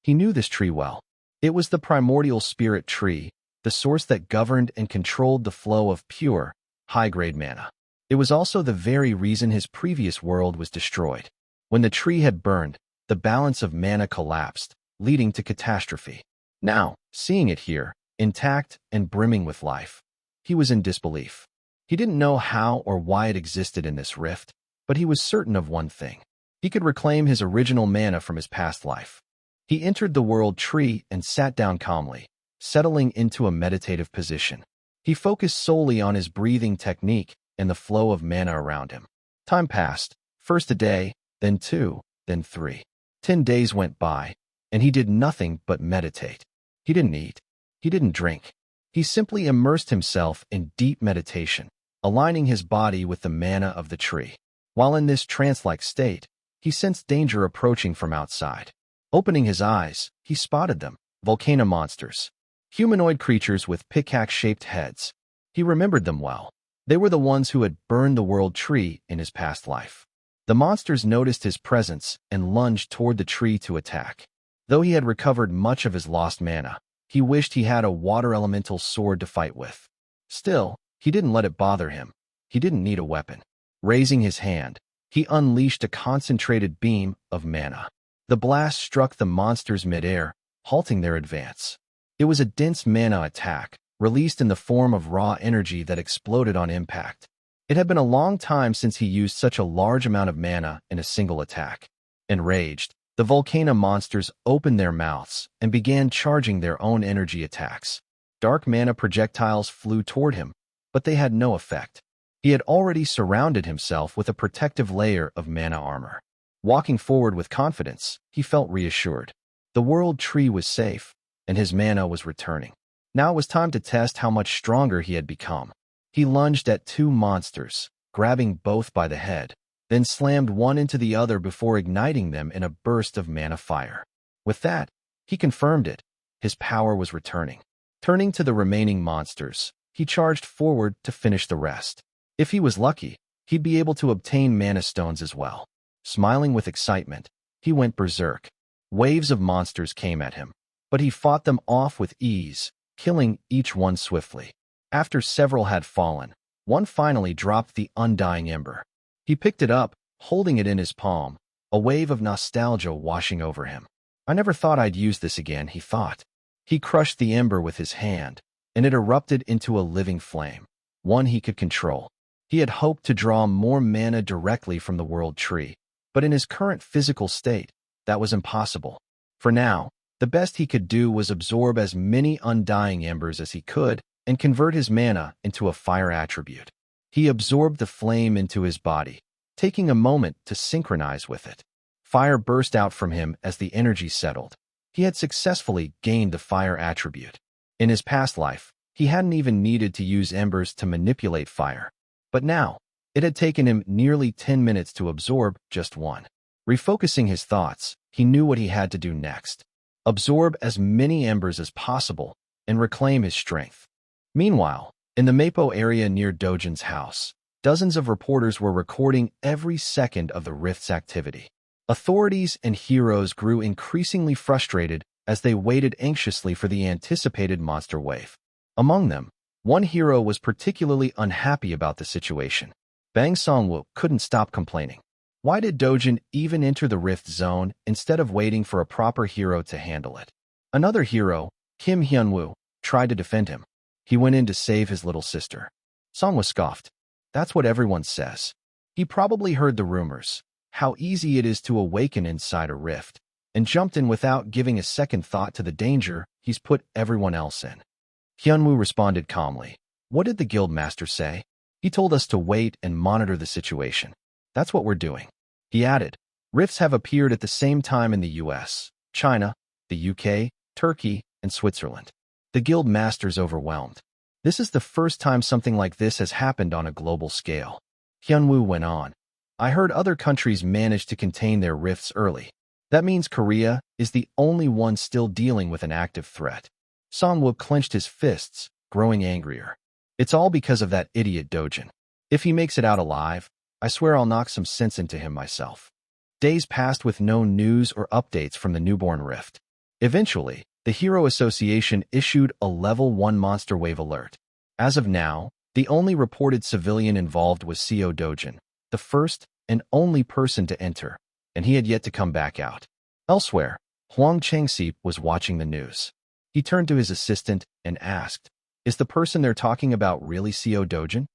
Speaker 1: He knew this tree well. It was the primordial spirit tree, the source that governed and controlled the flow of pure, high-grade mana. It was also the very reason his previous world was destroyed. When the tree had burned, the balance of mana collapsed, leading to catastrophe. Now, seeing it here, intact and brimming with life, he was in disbelief. He didn't know how or why it existed in this rift, but he was certain of one thing. He could reclaim his original mana from his past life. He entered the World Tree and sat down calmly, settling into a meditative position. He focused solely on his breathing technique and the flow of mana around him. Time passed, first a day, then 2, then 3. 10 days went by, and he did nothing but meditate. He didn't eat. He didn't drink. He simply immersed himself in deep meditation, aligning his body with the mana of the tree. While in this trance-like state, he sensed danger approaching from outside. Opening his eyes, he spotted them, volcano monsters. Humanoid creatures with pickaxe-shaped heads. He remembered them well. They were the ones who had burned the World Tree in his past life. The monsters noticed his presence and lunged toward the tree to attack. Though he had recovered much of his lost mana, he wished he had a water elemental sword to fight with. Still, he didn't let it bother him. He didn't need a weapon. Raising his hand, he unleashed a concentrated beam of mana. The blast struck the monsters mid-air, halting their advance. It was a dense mana attack, released in the form of raw energy that exploded on impact. It had been a long time since he used such a large amount of mana in a single attack. Enraged, the volcano monsters opened their mouths and began charging their own energy attacks. Dark mana projectiles flew toward him, but they had no effect. He had already surrounded himself with a protective layer of mana armor. Walking forward with confidence, he felt reassured. The World Tree was safe, and his mana was returning. Now it was time to test how much stronger he had become. He lunged at 2 monsters, grabbing both by the head, then slammed one into the other before igniting them in a burst of mana fire. With that, he confirmed it. His power was returning. Turning to the remaining monsters, he charged forward to finish the rest. If he was lucky, he'd be able to obtain mana stones as well. Smiling with excitement, he went berserk. Waves of monsters came at him, but he fought them off with ease, killing each one swiftly. After several had fallen, one finally dropped the undying ember. He picked it up, holding it in his palm, a wave of nostalgia washing over him. I never thought I'd use this again, he thought. He crushed the ember with his hand, and it erupted into a living flame, one he could control. He had hoped to draw more mana directly from the world tree, but in his current physical state, that was impossible. For now, the best he could do was absorb as many undying embers as he could and convert his mana into a fire attribute. He absorbed the flame into his body, taking a moment to synchronize with it. Fire burst out from him as the energy settled. He had successfully gained the fire attribute. In his past life, he hadn't even needed to use embers to manipulate fire. But now, it had taken him nearly 10 minutes to absorb just one. Refocusing his thoughts, he knew what he had to do next. Absorb as many embers as possible and reclaim his strength. Meanwhile, in the Mapo area near Dojin's house, dozens of reporters were recording every second of the rift's activity. Authorities and heroes grew increasingly frustrated as they waited anxiously for the anticipated monster wave. Among them, one hero was particularly unhappy about the situation. Bang Songwoo couldn't stop complaining. Why did Dojin even enter the rift zone instead of waiting for a proper hero to handle it? Another hero, Kim Hyunwoo, tried to defend him. He went in to save his little sister. Songwoo scoffed. That's what everyone says. He probably heard the rumors, how easy it is to awaken inside a rift, and jumped in without giving a second thought to the danger he's put everyone else in. Hyunwoo responded calmly. What did the guild master say? He told us to wait and monitor the situation. That's what we're doing. He added, rifts have appeared at the same time in the US, China, the UK, Turkey, and Switzerland. The guild master's overwhelmed. This is the first time something like this has happened on a global scale. Hyunwoo went on. I heard other countries managed to contain their rifts early. That means Korea is the only one still dealing with an active threat. Songwoo clenched his fists, growing angrier. It's all because of that idiot Dojin. If he makes it out alive, I swear I'll knock some sense into him myself. Days passed with no news or updates from the newborn rift. Eventually, the Hero Association issued a Level 1 Monster Wave alert. As of now, the only reported civilian involved was CO Dojin, the first and only person to enter, and he had yet to come back out. Elsewhere, Huang Changsip was watching the news. He turned to his assistant and asked, is the person they're talking about really CO Dojin?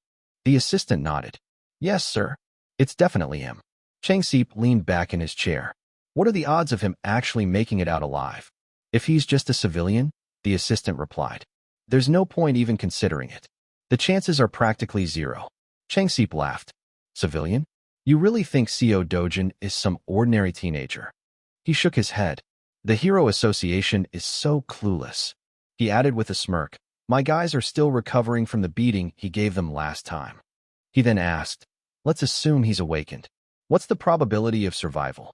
Speaker 1: The assistant nodded. Yes, sir. It's definitely him. Changsip leaned back in his chair. What are the odds of him actually making it out alive? If he's just a civilian, the assistant replied. There's no point even considering it. The chances are practically zero. Changsip laughed. Civilian? You really think CO Dojin is some ordinary teenager? He shook his head. The Hero Association is so clueless. He added with a smirk, my guys are still recovering from the beating he gave them last time. He then asked, let's assume he's awakened. What's the probability of survival?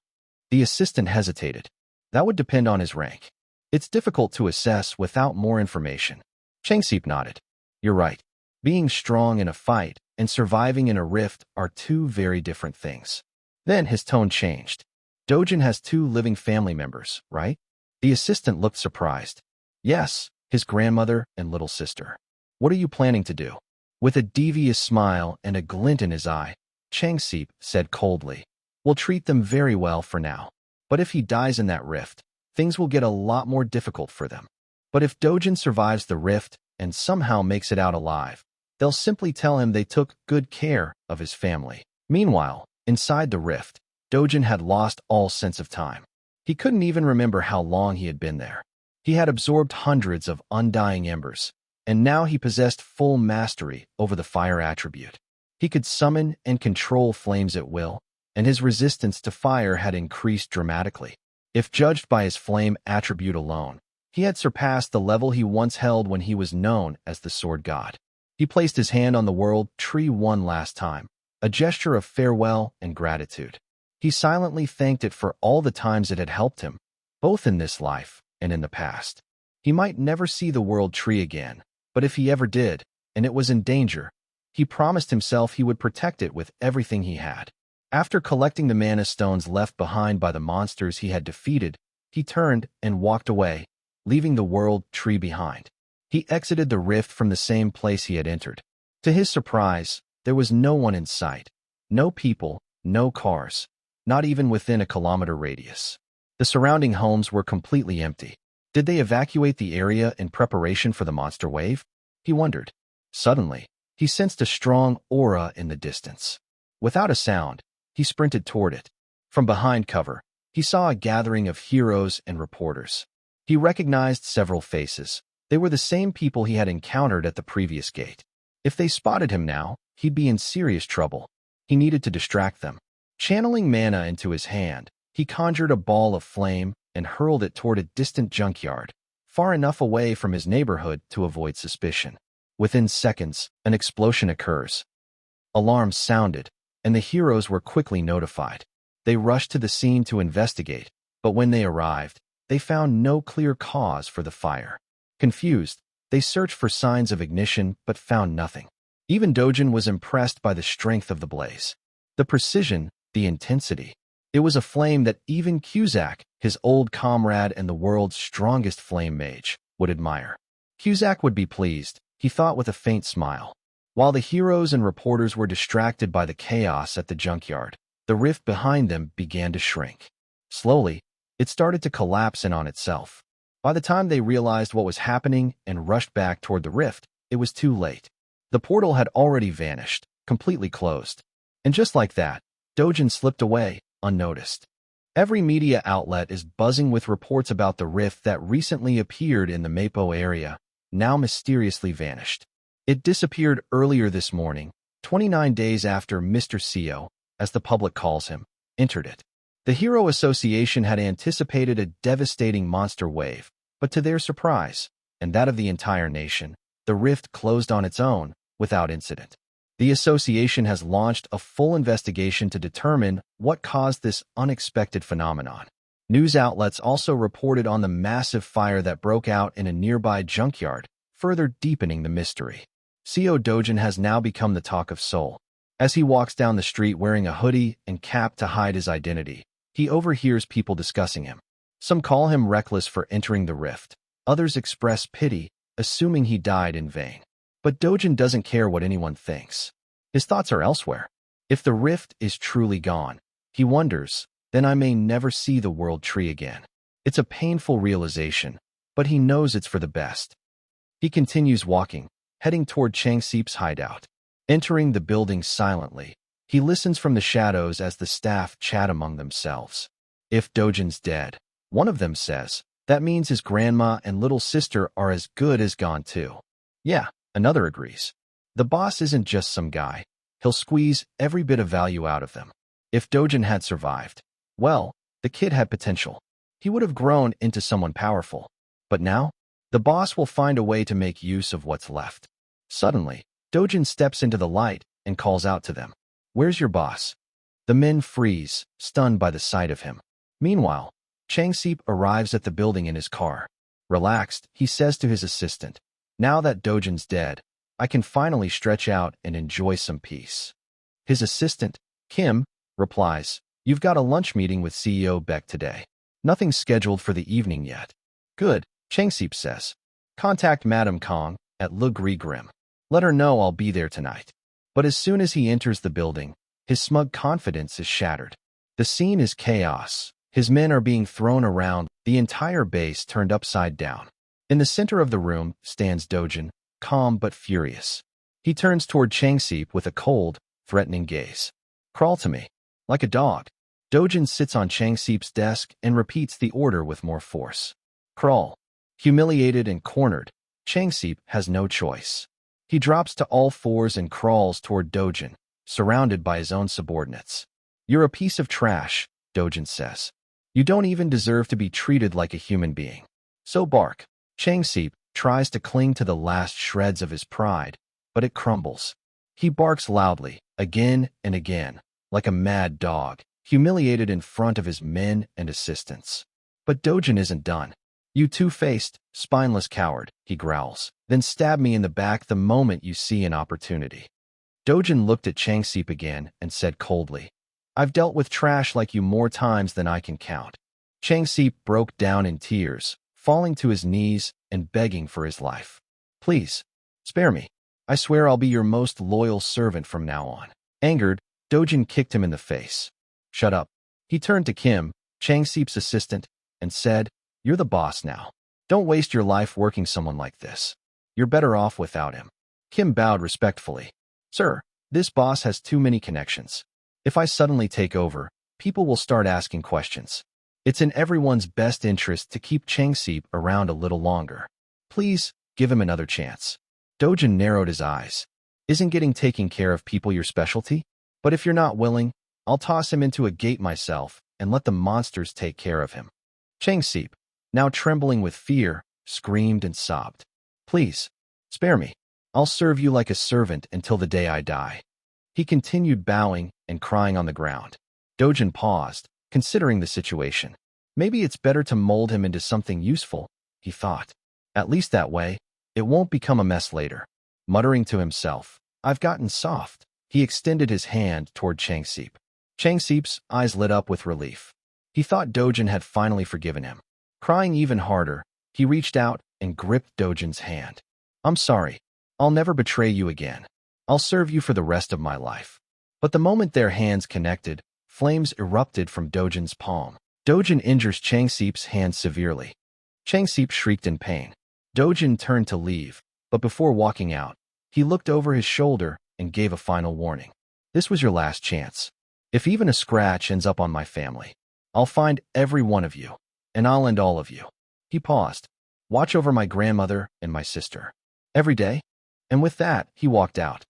Speaker 1: The assistant hesitated. That would depend on his rank. It's difficult to assess without more information. Changsip nodded. You're right. Being strong in a fight and surviving in a rift are two very different things. Then his tone changed. Dojin has 2 living family members, right? The assistant looked surprised. Yes, his grandmother and little sister. What are you planning to do? With a devious smile and a glint in his eye, Changsip said coldly, we'll treat them very well for now. But if he dies in that rift, things will get a lot more difficult for them. But if Dojin survives the rift and somehow makes it out alive, they'll simply tell him they took good care of his family. Meanwhile, inside the rift, Dojin had lost all sense of time. He couldn't even remember how long he had been there. He had absorbed hundreds of undying embers, and now he possessed full mastery over the fire attribute. He could summon and control flames at will, and his resistance to fire had increased dramatically. If judged by his flame attribute alone, he had surpassed the level he once held when he was known as the Sword God. He placed his hand on the world tree one last time, a gesture of farewell and gratitude. He silently thanked it for all the times it had helped him, both in this life and in the past. He might never see the world tree again, but if he ever did, and it was in danger, he promised himself he would protect it with everything he had. After collecting the mana stones left behind by the monsters he had defeated, he turned and walked away, leaving the world tree behind. He exited the rift from the same place he had entered. To his surprise, there was no one in sight. No people, no cars, not even within a kilometer radius. The surrounding homes were completely empty. Did they evacuate the area in preparation for the monster wave? He wondered. Suddenly, he sensed a strong aura in the distance. Without a sound, he sprinted toward it. From behind cover, he saw a gathering of heroes and reporters. He recognized several faces. They were the same people he had encountered at the previous gate. If they spotted him now, he'd be in serious trouble. He needed to distract them. Channeling mana into his hand, he conjured a ball of flame and hurled it toward a distant junkyard, far enough away from his neighborhood to avoid suspicion. Within seconds, an explosion occurs. Alarms sounded, and the heroes were quickly notified. They rushed to the scene to investigate, but when they arrived, they found no clear cause for the fire. Confused, they searched for signs of ignition but found nothing. Even Dojin was impressed by the strength of the blaze. The precision, the intensity. It was a flame that even Cusack, his old comrade and the world's strongest flame mage, would admire. Cusack would be pleased, he thought with a faint smile. While the heroes and reporters were distracted by the chaos at the junkyard, the rift behind them began to shrink. Slowly, it started to collapse in on itself. By the time they realized what was happening and rushed back toward the rift, it was too late. The portal had already vanished, completely closed. And just like that, Dojin slipped away, unnoticed. Every media outlet is buzzing with reports about the rift that recently appeared in the Mapo area, now mysteriously vanished. It disappeared earlier this morning, 29 days after Mr. CO, as the public calls him, entered it. The Hero Association had anticipated a devastating monster wave, but to their surprise, and that of the entire nation, the rift closed on its own, without incident. The association has launched a full investigation to determine what caused this unexpected phenomenon. News outlets also reported on the massive fire that broke out in a nearby junkyard, further deepening the mystery. CO Dojin has now become the talk of Seoul. As he walks down the street wearing a hoodie and cap to hide his identity, he overhears people discussing him. Some call him reckless for entering the rift. Others express pity, assuming he died in vain. But Dojin doesn't care what anyone thinks. His thoughts are elsewhere. If the rift is truly gone, he wonders, then I may never see the world tree again. It's a painful realization, but he knows it's for the best. He continues walking, heading toward Changseep's hideout. Entering the building silently, he listens from the shadows as the staff chat among themselves. If Dojin's dead, one of them says, that means his grandma and little sister are as good as gone too. Yeah, another agrees. The boss isn't just some guy. He'll squeeze every bit of value out of them. If Dojin had survived, well, the kid had potential. He would have grown into someone powerful. But now, the boss will find a way to make use of what's left. Suddenly, Dojin steps into the light and calls out to them. Where's your boss? The men freeze, stunned by the sight of him. Meanwhile, Changseep arrives at the building in his car. Relaxed, he says to his assistant, now that Dojin's dead, I can finally stretch out and enjoy some peace. His assistant, Kim, replies, you've got a lunch meeting with CEO Beck today. Nothing's scheduled for the evening yet. Good, Changseep says. Contact Madame Kong at Le Gris Grim. Let her know I'll be there tonight. But as soon as he enters the building, his smug confidence is shattered. The scene is chaos. His men are being thrown around, the entire base turned upside down. In the center of the room stands Dojin, calm but furious. He turns toward Changseep with a cold, threatening gaze. Crawl to me. Like a dog. Dojin sits on Changseep's desk and repeats the order with more force. Crawl. Humiliated and cornered, Changseep has no choice. He drops to all fours and crawls toward Dojin, surrounded by his own subordinates. You're a piece of trash, Dojin says. You don't even deserve to be treated like a human being. So bark. Changseep tries to cling to the last shreds of his pride, but it crumbles. He barks loudly, again and again, like a mad dog, humiliated in front of his men and assistants. But Dojin isn't done. You two-faced, spineless coward, he growls, then stab me in the back the moment you see an opportunity. Dojin looked at Changseep again and said coldly, I've dealt with trash like you more times than I can count. Changseep broke down in tears, falling to his knees and begging for his life. Please, spare me. I swear I'll be your most loyal servant from now on. Angered, Dojin kicked him in the face. Shut up. He turned to Kim, Chang Seep's assistant, and said, You're the boss now. Don't waste your life working someone like this. You're better off without him. Kim bowed respectfully. Sir, this boss has too many connections. If I suddenly take over, people will start asking questions. It's in everyone's best interest to keep Chang Seep around a little longer. Please, give him another chance. Dojin narrowed his eyes. Isn't getting taking care of people your specialty? But if you're not willing, I'll toss him into a gate myself and let the monsters take care of him. Chang Seep, now trembling with fear, screamed and sobbed. Please, spare me. I'll serve you like a servant until the day I die. He continued bowing and crying on the ground. Dojin paused, considering the situation. Maybe it's better to mold him into something useful, he thought. At least that way, it won't become a mess later. Muttering to himself, I've gotten soft. He extended his hand toward Chang Seep. Chang Seep's eyes lit up with relief. He thought Dojin had finally forgiven him. Crying even harder, he reached out and gripped Dojin's hand. I'm sorry. I'll never betray you again. I'll serve you for the rest of my life. But the moment their hands connected, flames erupted from Dojin's palm. Dojin injures Chang Seep's hand severely. Chang Seep shrieked in pain. Dojin turned to leave, but before walking out, he looked over his shoulder and gave a final warning. This was your last chance. If even a scratch ends up on my family, I'll find every one of you, and I'll end all of you. He paused. Watch over my grandmother and my sister. Every day? And with that, he walked out.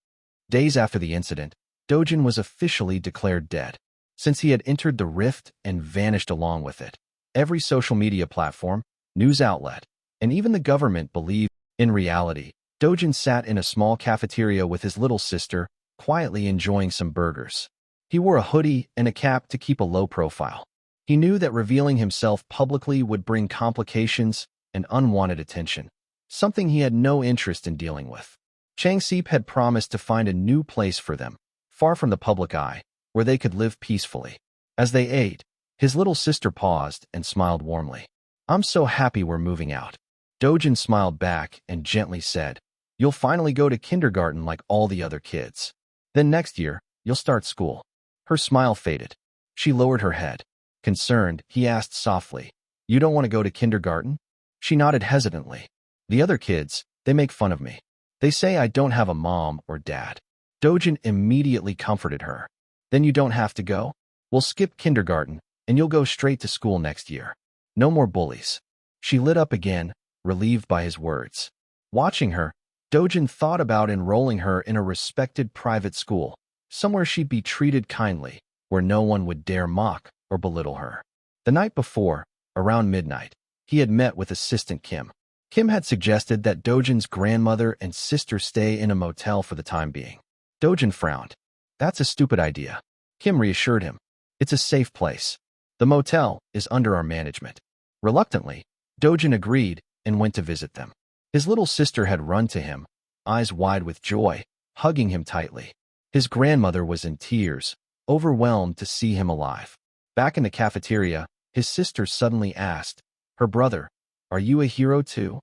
Speaker 1: Days after the incident, Dojin was officially declared dead, since he had entered the rift and vanished along with it. Every social media platform, news outlet, and even the government believed. In reality, Dojin sat in a small cafeteria with his little sister, quietly enjoying some burgers. He wore a hoodie and a cap to keep a low profile. He knew that revealing himself publicly would bring complications and unwanted attention, something he had no interest in dealing with. Chang Seep had promised to find a new place for them, far from the public eye, where they could live peacefully. As they ate, his little sister paused and smiled warmly. I'm so happy we're moving out. Dojin smiled back and gently said, You'll finally go to kindergarten like all the other kids. Then next year, you'll start school. Her smile faded. She lowered her head. Concerned, he asked softly, You don't want to go to kindergarten? She nodded hesitantly. The other kids, they make fun of me. They say I don't have a mom or dad. Dojin immediately comforted her. Then you don't have to go. We'll skip kindergarten, and you'll go straight to school next year. No more bullies. She lit up again, relieved by his words. Watching her, Dojin thought about enrolling her in a respected private school, somewhere she'd be treated kindly, where no one would dare mock or belittle her. The night before, around midnight, he had met with assistant Kim. Kim had suggested that Dojin's grandmother and sister stay in a motel for the time being. Dojin frowned. That's a stupid idea. Kim reassured him. It's a safe place. The motel is under our management. Reluctantly, Dojin agreed and went to visit them. His little sister had run to him, eyes wide with joy, hugging him tightly. His grandmother was in tears, overwhelmed to see him alive. Back in the cafeteria, his sister suddenly asked, Her brother, are you a hero too?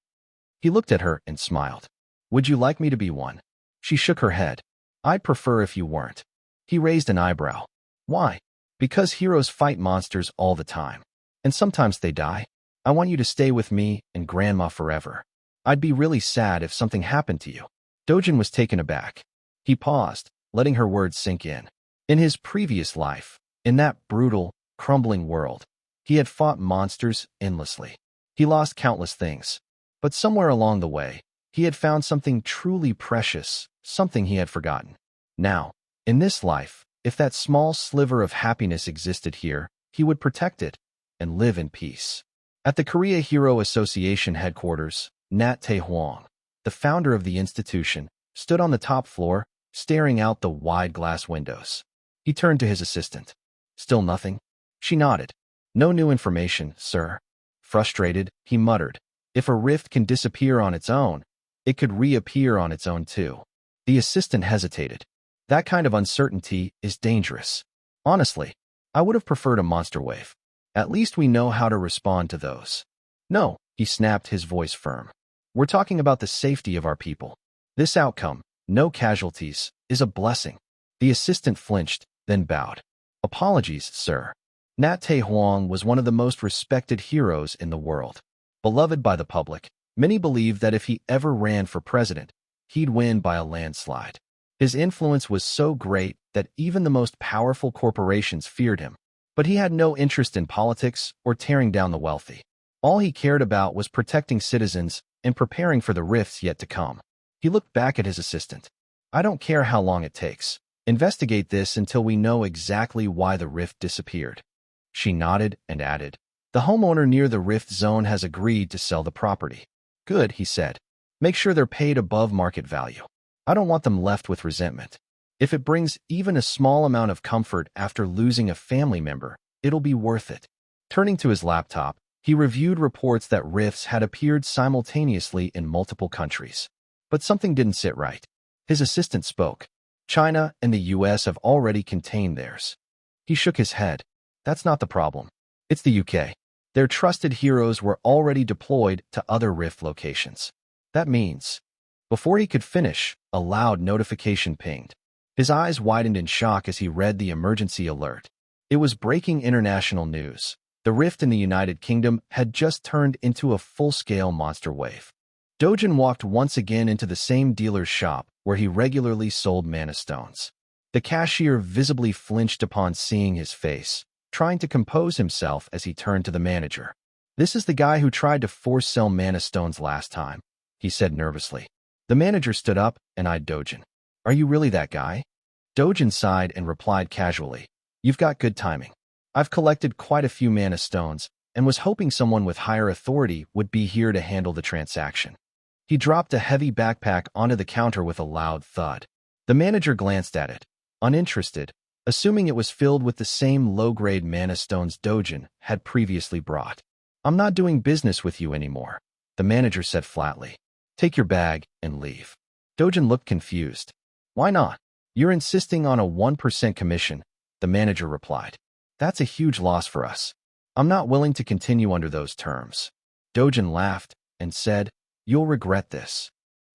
Speaker 1: He looked at her and smiled. Would you like me to be one? She shook her head. I'd prefer if you weren't. He raised an eyebrow. Why? Because heroes fight monsters all the time. And sometimes they die. I want you to stay with me and Grandma forever. I'd be really sad if something happened to you. Dojin was taken aback. He paused, letting her words sink in. In his previous life, in that brutal, crumbling world, he had fought monsters endlessly. He lost countless things. But somewhere along the way, he had found something truly precious, something he had forgotten. Now, in this life, if that small sliver of happiness existed here, he would protect it and live in peace. At the Korea Hero Association headquarters, Nat Tae-hwang, the founder of the institution, stood on the top floor, staring out the wide glass windows. He turned to his assistant. Still nothing? She nodded. No new information, sir. Frustrated, he muttered. If a rift can disappear on its own, it could reappear on its own too. The assistant hesitated. That kind of uncertainty is dangerous. Honestly, I would have preferred a monster wave. At least we know how to respond to those. No, he snapped, his voice firm. We're talking about the safety of our people. This outcome, no casualties, is a blessing. The assistant flinched, then bowed. Apologies, sir. Nat Te Huang was one of the most respected heroes in the world. Beloved by the public, many believed that if he ever ran for president, he'd win by a landslide. His influence was so great that even the most powerful corporations feared him. But he had no interest in politics or tearing down the wealthy. All he cared about was protecting citizens and preparing for the rifts yet to come. He looked back at his assistant. I don't care how long it takes. Investigate this until we know exactly why the rift disappeared. She nodded and added, the homeowner near the rift zone has agreed to sell the property. Good, he said. Make sure they're paid above market value. I don't want them left with resentment. If it brings even a small amount of comfort after losing a family member, it'll be worth it. Turning to his laptop, he reviewed reports that rifts had appeared simultaneously in multiple countries. But something didn't sit right. His assistant spoke. China and the US have already contained theirs. He shook his head. That's not the problem. It's the UK. Their trusted heroes were already deployed to other rift locations. That means... Before he could finish, a loud notification pinged. His eyes widened in shock as he read the emergency alert. It was breaking international news. The rift in the United Kingdom had just turned into a full-scale monster wave. Dojin walked once again into the same dealer's shop where he regularly sold mana stones. The cashier visibly flinched upon seeing his face, trying to compose himself as he turned to the manager. This is the guy who tried to force sell mana stones last time, he said nervously. The manager stood up and eyed Dojin. Are you really that guy? Dojin sighed and replied casually. You've got good timing. I've collected quite a few mana stones and was hoping someone with higher authority would be here to handle the transaction. He dropped a heavy backpack onto the counter with a loud thud. The manager glanced at it, uninterested, assuming it was filled with the same low-grade mana stones Dojin had previously brought. I'm not doing business with you anymore, the manager said flatly. Take your bag and leave. Dojin looked confused. Why not? You're insisting on a 1% commission, the manager replied. That's a huge loss for us. I'm not willing to continue under those terms. Dojin laughed and said, You'll regret this.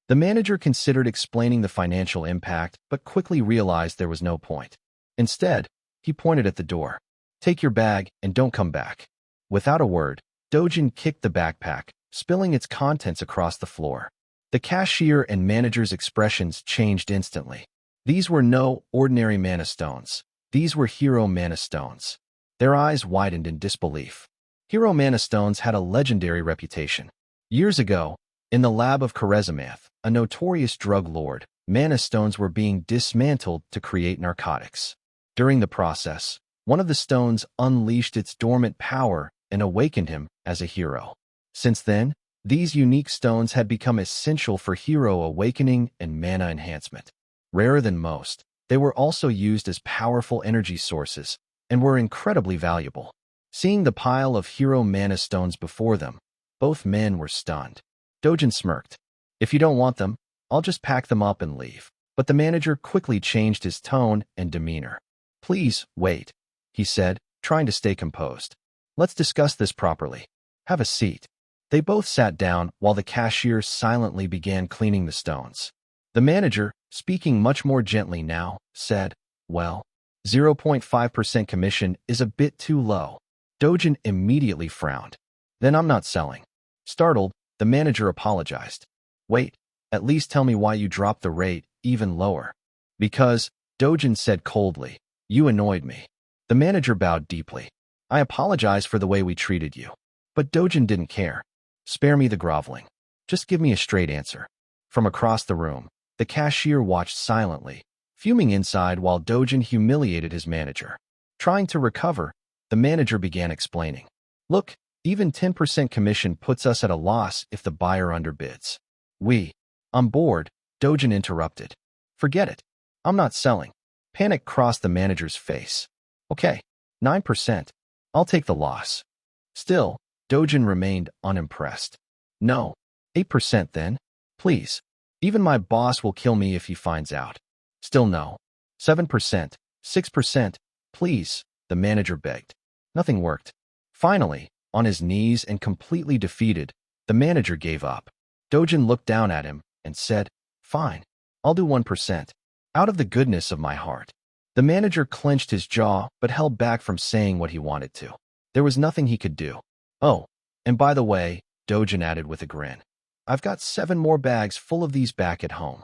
Speaker 1: The manager considered explaining the financial impact, but quickly realized there was no point. Instead, he pointed at the door. Take your bag and don't come back. Without a word, Dojin kicked the backpack, spilling its contents across the floor. The cashier and manager's expressions changed instantly. These were no ordinary mana stones. These were hero mana stones. Their eyes widened in disbelief. Hero mana stones had a legendary reputation. Years ago, in the lab of Kharazamath, a notorious drug lord, mana stones were being dismantled to create narcotics. During the process, one of the stones unleashed its dormant power and awakened him as a hero. Since then, these unique stones had become essential for hero awakening and mana enhancement. Rarer than most, they were also used as powerful energy sources and were incredibly valuable. Seeing the pile of hero mana stones before them, both men were stunned. Dojin smirked. If you don't want them, I'll just pack them up and leave. But the manager quickly changed his tone and demeanor. Please, wait, he said, trying to stay composed. Let's discuss this properly. Have a seat. They both sat down while the cashier silently began cleaning the stones. The manager, speaking much more gently now, said, Well, 0.5% commission is a bit too low. Dojin immediately frowned. Then I'm not selling. Startled, the manager apologized. Wait, at least tell me why you dropped the rate even lower. Because, Dojin said coldly, you annoyed me. The manager bowed deeply. I apologize for the way we treated you. But Dojin didn't care. Spare me the groveling. Just give me a straight answer. From across the room, the cashier watched silently, fuming inside while Dojin humiliated his manager. Trying to recover, the manager began explaining. Look, even 10% commission puts us at a loss if the buyer underbids. I'm bored, Dojin interrupted. Forget it. I'm not selling. Panic crossed the manager's face. Okay, 9%. I'll take the loss. Still, Dojin remained unimpressed. No, 8% then, please. Even my boss will kill me if he finds out. Still no. 7%, 6%, please, the manager begged. Nothing worked. Finally, on his knees and completely defeated, the manager gave up. Dojin looked down at him and said, "Fine, I'll do 1%. Out of the goodness of my heart." The manager clenched his jaw but held back from saying what he wanted to. There was nothing he could do. "Oh, and by the way," Dojin added with a grin, "I've got 7 more bags full of these back at home."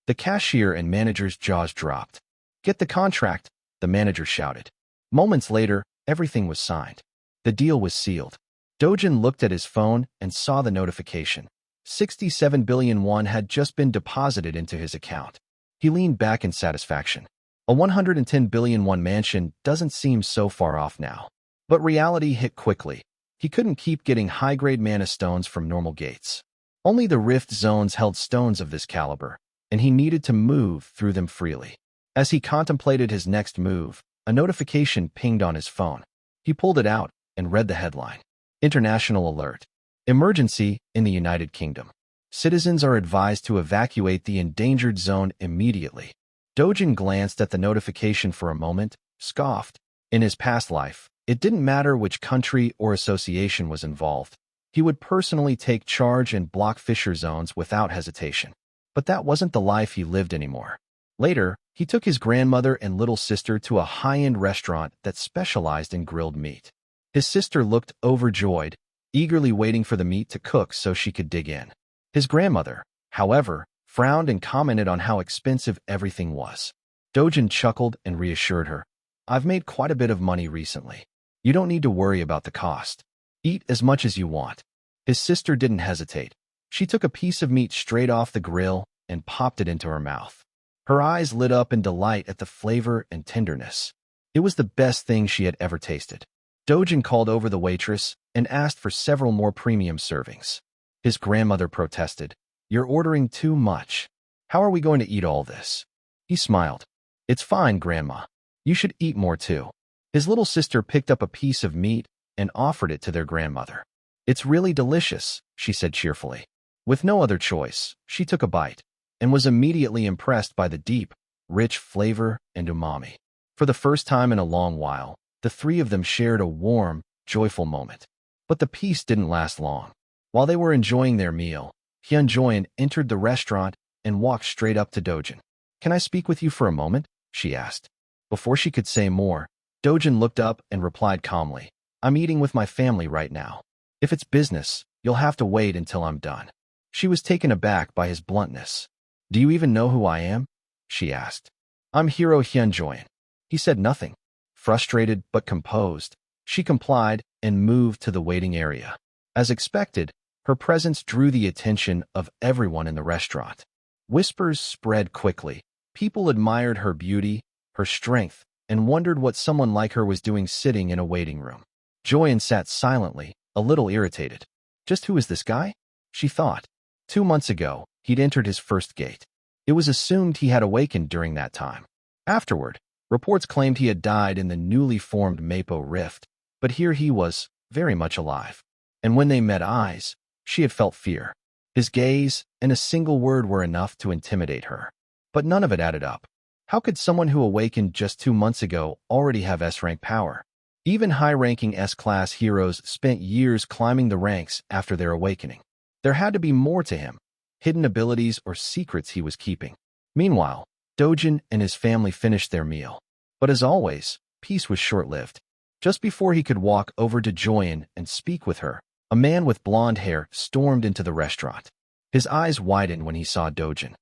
Speaker 1: The cashier and manager's jaws dropped. "Get the contract," the manager shouted. Moments later, everything was signed. The deal was sealed. Dojin looked at his phone and saw the notification. 67 billion won had just been deposited into his account. He leaned back in satisfaction. A 110 billion won mansion doesn't seem so far off now. But reality hit quickly. He couldn't keep getting high-grade mana stones from normal gates. Only the rift zones held stones of this caliber, and he needed to move through them freely. As he contemplated his next move, a notification pinged on his phone. He pulled it out and read the headline. International alert. Emergency in the United Kingdom. Citizens are advised to evacuate the endangered zone immediately. Dojin glanced at the notification for a moment, scoffed. In his past life, it didn't matter which country or association was involved. He would personally take charge and block fissure zones without hesitation. But that wasn't the life he lived anymore. Later, he took his grandmother and little sister to a high-end restaurant that specialized in grilled meat. His sister looked overjoyed, eagerly waiting for the meat to cook so she could dig in. His grandmother, however, frowned and commented on how expensive everything was. Dojin chuckled and reassured her, "I've made quite a bit of money recently. You don't need to worry about the cost. Eat as much as you want." His sister didn't hesitate. She took a piece of meat straight off the grill and popped it into her mouth. Her eyes lit up in delight at the flavor and tenderness. It was the best thing she had ever tasted. Dojin called over the waitress and asked for several more premium servings. His grandmother protested, "You're ordering too much. How are we going to eat all this?" He smiled. "It's fine, Grandma. You should eat more too." His little sister picked up a piece of meat and offered it to their grandmother. "It's really delicious," she said cheerfully. With no other choice, she took a bite and was immediately impressed by the deep, rich flavor and umami. For the first time in a long while, the three of them shared a warm, joyful moment. But the peace didn't last long. While they were enjoying their meal, Hyunjoin entered the restaurant and walked straight up to Dojin. "Can I speak with you for a moment?" she asked. Before she could say more, Dojin looked up and replied calmly, "I'm eating with my family right now. If it's business, you'll have to wait until I'm done." She was taken aback by his bluntness. "Do you even know who I am?" she asked. "I'm Hero Hyunjoin." He said nothing. Frustrated but composed, she complied and moved to the waiting area. As expected, her presence drew the attention of everyone in the restaurant. Whispers spread quickly. People admired her beauty, her strength, and wondered what someone like her was doing sitting in a waiting room. Joyen sat silently, a little irritated. Just who is this guy? She thought. 2 months ago, he'd entered his first gate. It was assumed he had awakened during that time. Afterward, reports claimed he had died in the newly formed Mapo Rift, but here he was, very much alive. And when they met eyes, she had felt fear. His gaze and a single word were enough to intimidate her. But none of it added up. How could someone who awakened just 2 months ago already have S-rank power? Even high-ranking S-class heroes spent years climbing the ranks after their awakening. There had to be more to him, hidden abilities or secrets he was keeping. Meanwhile, Dojin and his family finished their meal. But as always, peace was short-lived. Just before he could walk over to Joyen and speak with her, a man with blonde hair stormed into the restaurant. His eyes widened when he saw Dojin.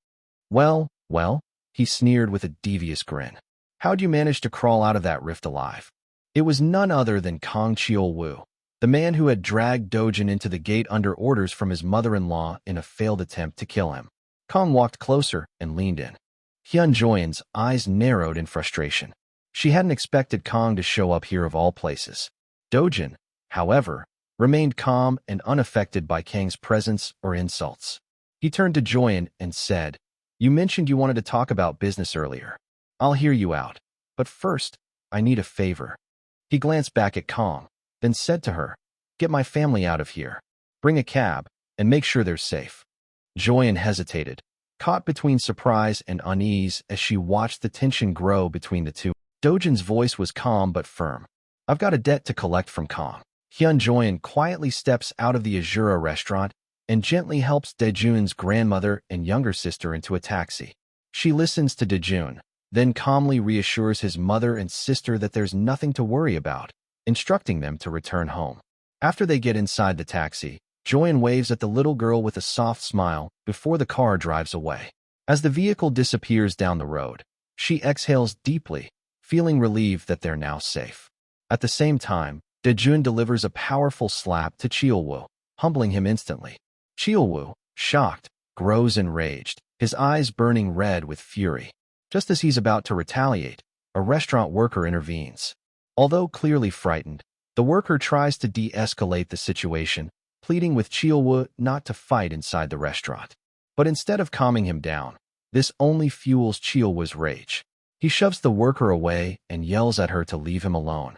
Speaker 1: Well, he sneered with a devious grin. "How'd you manage to crawl out of that rift alive?" It was none other than Kang Cheol-woo, the man who had dragged Dojin into the gate under orders from his mother-in-law in a failed attempt to kill him. Kang walked closer and leaned in. Hyunjoin's eyes narrowed in frustration. She hadn't expected Kang to show up here of all places. Dojin, however, remained calm and unaffected by Kang's presence or insults. He turned to Joyen and said, "You mentioned you wanted to talk about business earlier. I'll hear you out. But first, I need a favor." He glanced back at Kang, then said to her, "Get my family out of here. Bring a cab, and make sure they're safe." Joyen hesitated, caught between surprise and unease as she watched the tension grow between the two. Dojin's voice was calm but firm. "I've got a debt to collect from Kang." Hyunjoin quietly steps out of the Azura restaurant and gently helps Dejun's grandmother and younger sister into a taxi. She listens to Dejun, then calmly reassures his mother and sister that there's nothing to worry about, instructing them to return home. After they get inside the taxi, Joyan waves at the little girl with a soft smile before the car drives away. As the vehicle disappears down the road, she exhales deeply, feeling relieved that they're now safe. At the same time, Dejun delivers a powerful slap to Cheolwoo, humbling him instantly. Cheolwoo, shocked, grows enraged, his eyes burning red with fury. Just as he's about to retaliate, a restaurant worker intervenes. Although clearly frightened, the worker tries to de-escalate the situation, pleading with Cheolwoo not to fight inside the restaurant. But instead of calming him down, this only fuels Cheolwoo's rage. He shoves the worker away and yells at her to leave him alone.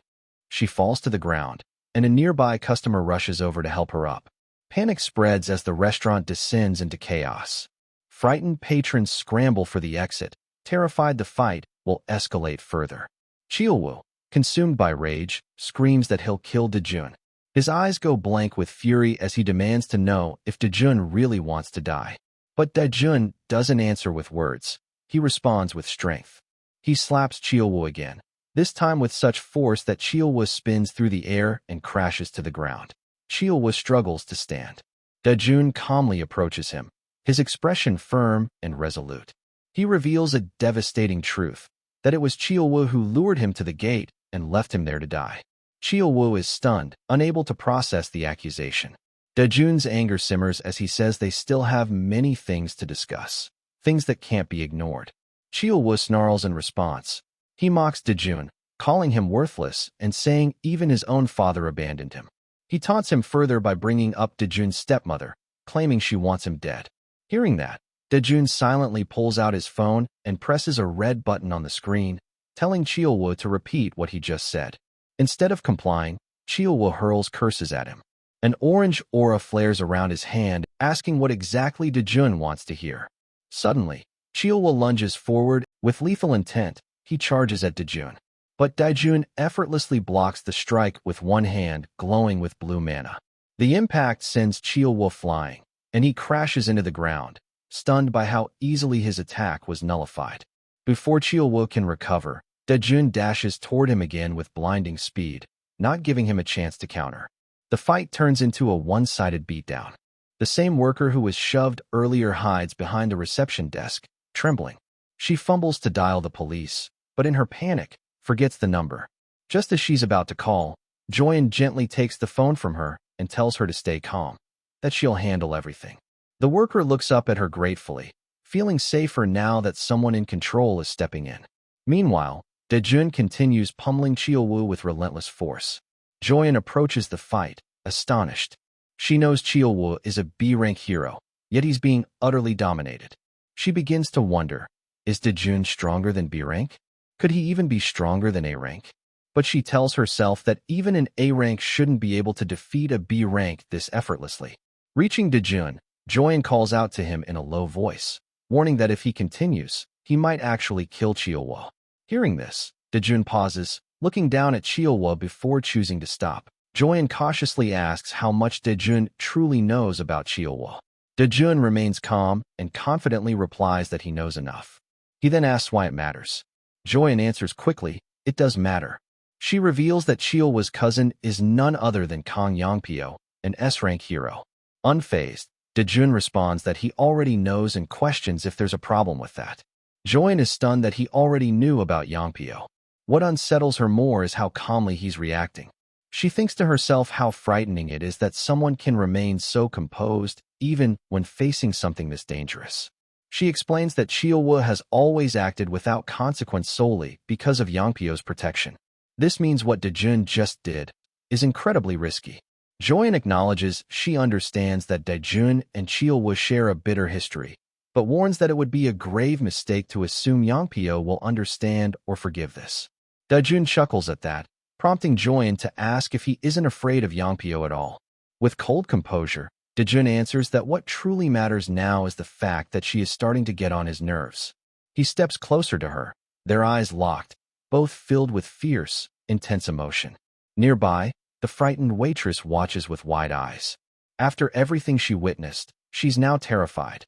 Speaker 1: She falls to the ground, and a nearby customer rushes over to help her up. Panic spreads as the restaurant descends into chaos. Frightened patrons scramble for the exit, terrified the fight will escalate further. Cheolwoo, consumed by rage, screams that he'll kill Dejun. His eyes go blank with fury as he demands to know if Dejun really wants to die. But Dejun doesn't answer with words. He responds with strength. He slaps Cheolwoo again, this time with such force that Cheolwoo spins through the air and crashes to the ground. Cheolwoo struggles to stand. Dejun calmly approaches him, his expression firm and resolute. He reveals a devastating truth, that it was Cheolwoo who lured him to the gate and left him there to die. Cheolwoo is stunned, unable to process the accusation. Dejun's anger simmers as he says they still have many things to discuss, things that can't be ignored. Cheolwoo snarls in response. He mocks Dejun, calling him worthless and saying even his own father abandoned him. He taunts him further by bringing up Dejun's stepmother, claiming she wants him dead. Hearing that, Dejun silently pulls out his phone and presses a red button on the screen, telling Cheolwoo to repeat what he just said. Instead of complying, Cheolwoo hurls curses at him. An orange aura flares around his hand, asking what exactly Dejun wants to hear. Suddenly, Cheolwoo lunges forward. With lethal intent, he charges at Dejun. But Dejun effortlessly blocks the strike with one hand glowing with blue mana. The impact sends Cheolwoo flying, and he crashes into the ground, stunned by how easily his attack was nullified. Before Cheolwoo can recover, Dejun dashes toward him again with blinding speed, not giving him a chance to counter. The fight turns into a one-sided beatdown. The same worker who was shoved earlier hides behind the reception desk, trembling. She fumbles to dial the police, but in her panic, forgets the number. Just as she's about to call, Joyan gently takes the phone from her and tells her to stay calm, that she'll handle everything. The worker looks up at her gratefully, feeling safer now that someone in control is stepping in. Meanwhile, Dejun continues pummeling Cheolwoo with relentless force. Joyan approaches the fight, astonished. She knows Cheolwoo is a B-rank hero, yet he's being utterly dominated. She begins to wonder, is Dejun stronger than B-rank? Could he even be stronger than A-rank? But she tells herself that even an A-rank shouldn't be able to defeat a B-rank this effortlessly. Reaching Dejun, Joyan calls out to him in a low voice, warning that if he continues, he might actually kill Cheolwoo. Hearing this, Dejun pauses, looking down at Cheolwoo before choosing to stop. Joyan cautiously asks how much Dejun truly knows about Cheolwoo. Dejun remains calm and confidently replies that he knows enough. He then asks why it matters. Joyan answers quickly, it does matter. She reveals that Cheolwoo's cousin is none other than Kang Yongpyo, an S-rank hero. Unfazed, Dejun responds that he already knows and questions if there's a problem with that. Joyan is stunned that he already knew about Yongpyo. What unsettles her more is how calmly he's reacting. She thinks to herself how frightening it is that someone can remain so composed, even when facing something this dangerous. She explains that Cheolwoo has always acted without consequence solely because of Yongpyo's protection. This means what Dejun just did is incredibly risky. Joyan acknowledges she understands that Dejun and Cheolwoo share a bitter history, but warns that it would be a grave mistake to assume Yongpyo will understand or forgive this. Dejun chuckles at that, prompting Joyan to ask if he isn't afraid of Yongpyo at all. With cold composure, Dejun answers that what truly matters now is the fact that she is starting to get on his nerves. He steps closer to her, their eyes locked, both filled with fierce, intense emotion. Nearby, the frightened waitress watches with wide eyes. After everything she witnessed, she's now terrified.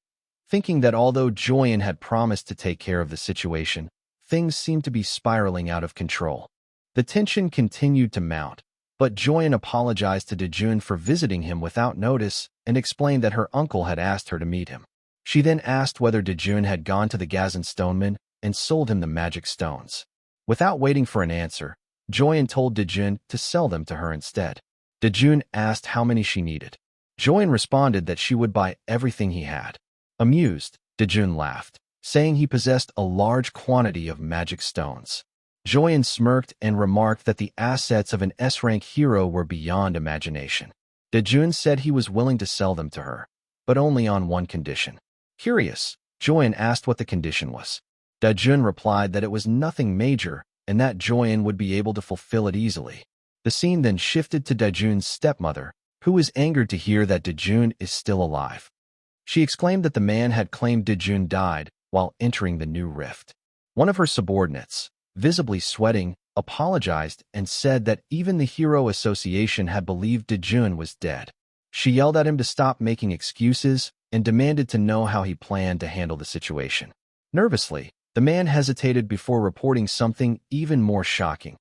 Speaker 1: Thinking that although Joyen had promised to take care of the situation, things seemed to be spiraling out of control. The tension continued to mount, but Joyen apologized to Dejun for visiting him without notice and explained that her uncle had asked her to meet him. She then asked whether Dejun had gone to the Gazan stoneman and sold him the magic stones. Without waiting for an answer, Joyen told Dejun to sell them to her instead. Dejun asked how many she needed. Joyen responded that she would buy everything he had. Amused, Dejun laughed, saying he possessed a large quantity of magic stones. Joyen smirked and remarked that the assets of an S-rank hero were beyond imagination. Dejun said he was willing to sell them to her, but only on one condition. Curious, Joyen asked what the condition was. Dejun replied that it was nothing major and that Joyen would be able to fulfill it easily. The scene then shifted to Dejun's stepmother, who was angered to hear that Dejun is still alive. She exclaimed that the man had claimed Dejun died while entering the new rift. One of her subordinates, visibly sweating, apologized and said that even the Hero Association had believed Dejun was dead. She yelled at him to stop making excuses and demanded to know how he planned to handle the situation. Nervously, the man hesitated before reporting something even more shocking.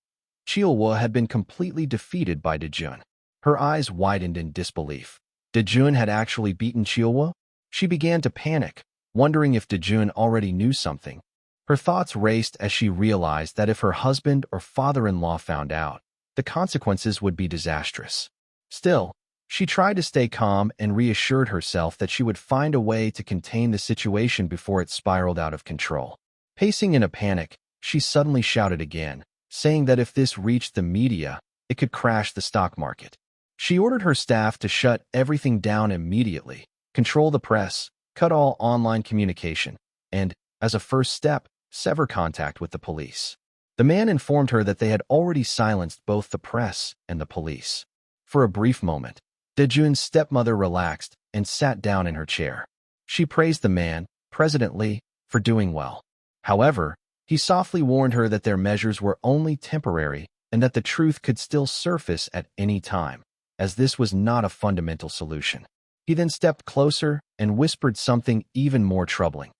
Speaker 1: Chilwa had been completely defeated by Dejun. Her eyes widened in disbelief. Dejun had actually beaten Chilwa? She began to panic, wondering if Dejun already knew something. Her thoughts raced as she realized that if her husband or father-in-law found out, the consequences would be disastrous. Still, she tried to stay calm and reassured herself that she would find a way to contain the situation before it spiraled out of control. Pacing in a panic, she suddenly shouted again, saying that if this reached the media, it could crash the stock market. She ordered her staff to shut everything down immediately, control the press, cut all online communication, and, as a first step, sever contact with the police. The man informed her that they had already silenced both the press and the police. For a brief moment, Dejun's stepmother relaxed and sat down in her chair. She praised the man, President Lee, for doing well. However, he softly warned her that their measures were only temporary and that the truth could still surface at any time, as this was not a fundamental solution. He then stepped closer and whispered something even more troubling.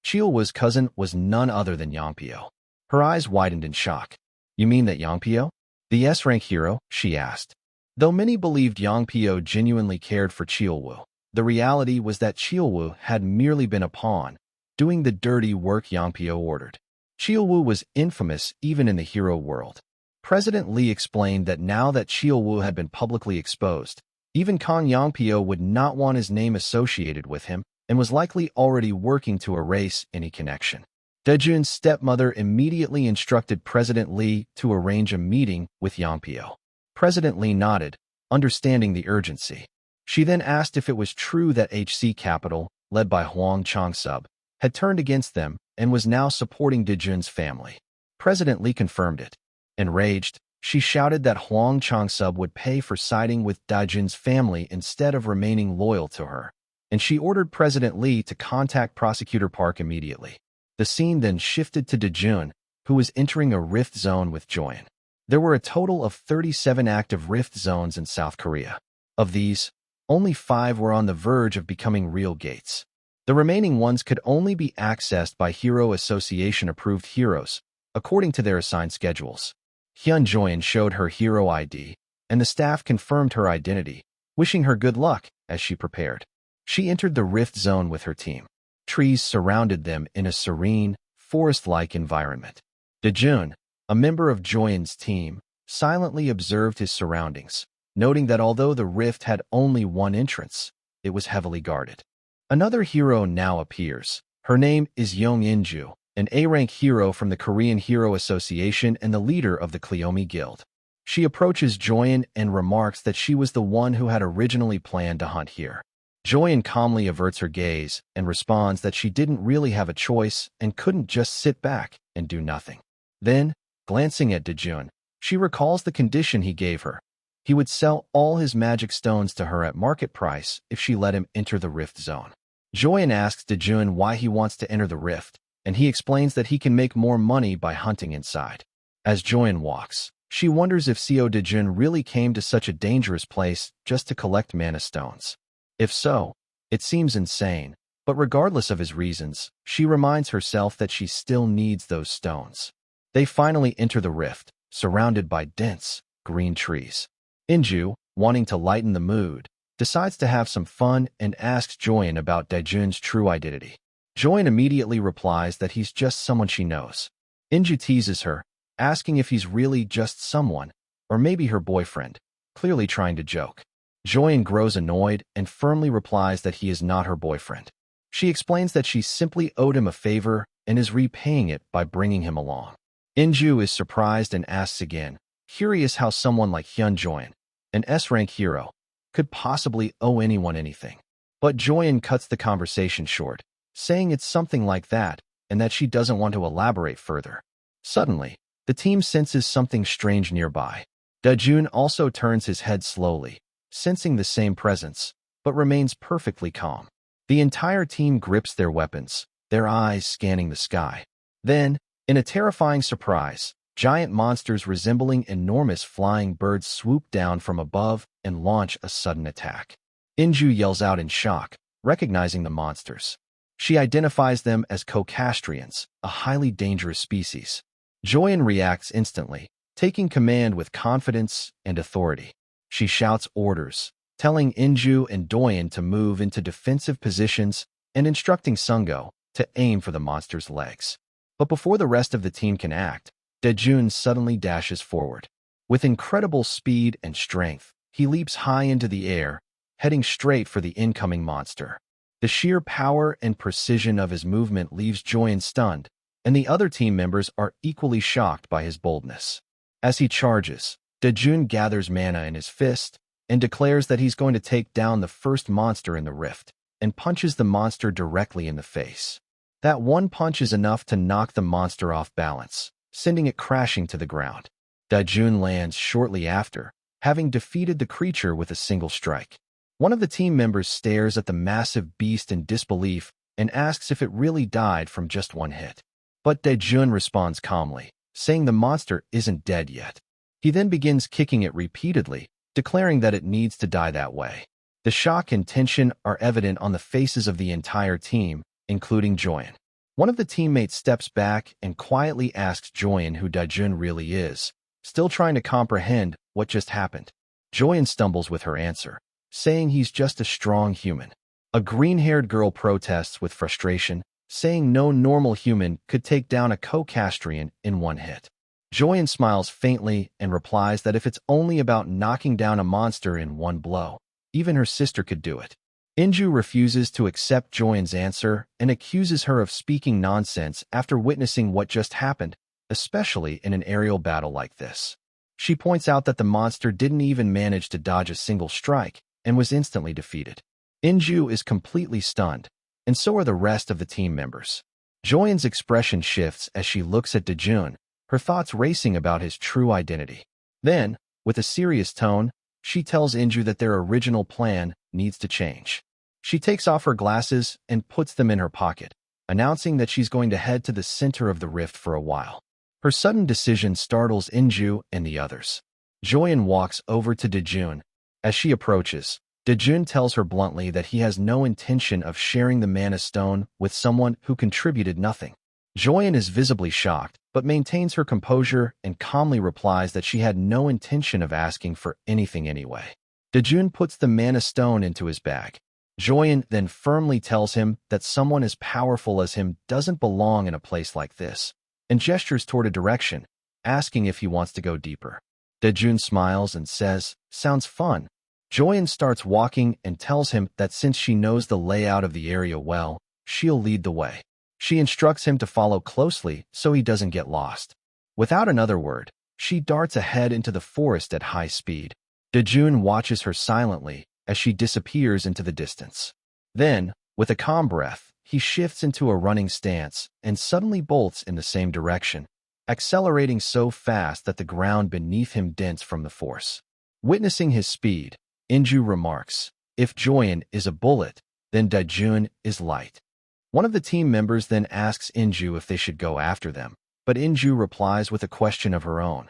Speaker 1: Chilwa's cousin was none other than Yangpyo. Her eyes widened in shock. "You mean that Yangpyo? The S-rank hero?" she asked. Though many believed Yangpyo genuinely cared for Chilwa, the reality was that Chilwa had merely been a pawn, doing the dirty work Yangpyo ordered. Chilwa was infamous even in the hero world. President Lee explained that now that Chilwa had been publicly exposed, even Kang Yangpyo would not want his name associated with him and was likely already working to erase any connection. Dejun's stepmother immediately instructed President Lee to arrange a meeting with Yangpyo. President Lee nodded, understanding the urgency. She then asked if it was true that HC Capital, led by Huang Changsub, had turned against them and was now supporting Dejun's family. President Lee confirmed it. Enraged, she shouted that Huang Changsub would pay for siding with Dejun's family instead of remaining loyal to her, and she ordered President Lee to contact Prosecutor Park immediately. The scene then shifted to Dejun, who was entering a rift zone with Joyen. There were a total of 37 active rift zones in South Korea. Of these, only 5 were on the verge of becoming real gates. The remaining ones could only be accessed by Hero Association-approved heroes, according to their assigned schedules. Hyun Joyen showed her hero ID, and the staff confirmed her identity, wishing her good luck as she prepared. She entered the rift zone with her team. Trees surrounded them in a serene, forest-like environment. Dejun, a member of Joyen's team, silently observed his surroundings, noting that although the rift had only one entrance, it was heavily guarded. Another hero now appears. Her name is Yong Inju, an A-rank hero from the Korean Hero Association and the leader of the Cleome Guild. She approaches Joyen and remarks that she was the one who had originally planned to hunt here. Joyen calmly averts her gaze and responds that she didn't really have a choice and couldn't just sit back and do nothing. Then, glancing at Dejun, she recalls the condition he gave her. He would sell all his magic stones to her at market price if she let him enter the rift zone. Joyen asks Dejun why he wants to enter the rift, and he explains that he can make more money by hunting inside. As Joyen walks, she wonders if Seo Dejun really came to such a dangerous place just to collect mana stones. If so, it seems insane. But regardless of his reasons, she reminds herself that she still needs those stones. They finally enter the rift, surrounded by dense, green trees. Inju, wanting to lighten the mood, decides to have some fun and asks Joyen about Daejun's true identity. Joyen immediately replies that he's just someone she knows. Inju teases her, asking if he's really just someone, or maybe her boyfriend, clearly trying to joke. Joyen grows annoyed and firmly replies that he is not her boyfriend. She explains that she simply owed him a favor and is repaying it by bringing him along. Inju is surprised and asks again, curious how someone like Hyun Joyen, an S-rank hero, could possibly owe anyone anything. But Joyen cuts the conversation short, saying it's something like that and that she doesn't want to elaborate further. Suddenly, the team senses something strange nearby. Daejun also turns his head slowly, sensing the same presence, but remains perfectly calm. The entire team grips their weapons, their eyes scanning the sky. Then, in a terrifying surprise, giant monsters resembling enormous flying birds swoop down from above and launch a sudden attack. Inju yells out in shock, recognizing the monsters. She identifies them as Cocastrians, a highly dangerous species. Joyen reacts instantly, taking command with confidence and authority. She shouts orders, telling Inju and Doyen to move into defensive positions and instructing Sungo to aim for the monster's legs. But before the rest of the team can act, Daejun suddenly dashes forward. With incredible speed and strength, he leaps high into the air, heading straight for the incoming monster. The sheer power and precision of his movement leaves Joyen stunned, and the other team members are equally shocked by his boldness. As he charges, Daejun gathers mana in his fist and declares that he's going to take down the first monster in the rift, and punches the monster directly in the face. That one punch is enough to knock the monster off balance, sending it crashing to the ground. Daejun lands shortly after, having defeated the creature with a single strike. One of the team members stares at the massive beast in disbelief and asks if it really died from just one hit. But Daejun responds calmly, saying the monster isn't dead yet. He then begins kicking it repeatedly, declaring that it needs to die that way. The shock and tension are evident on the faces of the entire team, including Joyen. One of the teammates steps back and quietly asks Joyen who Daejun really is, still trying to comprehend what just happened. Joyen stumbles with her answer, saying he's just a strong human. A green-haired girl protests with frustration, saying no normal human could take down a Cocastrian in one hit. Joyen smiles faintly and replies that if it's only about knocking down a monster in one blow, even her sister could do it. Inju refuses to accept Joyen's answer and accuses her of speaking nonsense after witnessing what just happened, especially in an aerial battle like this. She points out that the monster didn't even manage to dodge a single strike and was instantly defeated. Inju is completely stunned, and so are the rest of the team members. Joyen's expression shifts as she looks at Daejun, her thoughts racing about his true identity. Then, with a serious tone, she tells Inju that their original plan needs to change. She takes off her glasses and puts them in her pocket, announcing that she's going to head to the center of the rift for a while. Her sudden decision startles Inju and the others. Joyen walks over to Daejun. As she approaches, Daejun tells her bluntly that he has no intention of sharing the mana stone with someone who contributed nothing. Joyen is visibly shocked, but maintains her composure and calmly replies that she had no intention of asking for anything anyway. Daejun puts the mana stone into his bag. Joyen then firmly tells him that someone as powerful as him doesn't belong in a place like this, and gestures toward a direction, asking if he wants to go deeper. Daejun smiles and says, "Sounds fun." Joyen starts walking and tells him that since she knows the layout of the area well, she'll lead the way. She instructs him to follow closely so he doesn't get lost. Without another word, she darts ahead into the forest at high speed. Daejun watches her silently as she disappears into the distance. Then, with a calm breath, he shifts into a running stance and suddenly bolts in the same direction, accelerating so fast that the ground beneath him dents from the force. Witnessing his speed, Inju remarks, "If Joyen is a bullet, then Daejun is light." One of the team members then asks Inju if they should go after them, but Inju replies with a question of her own.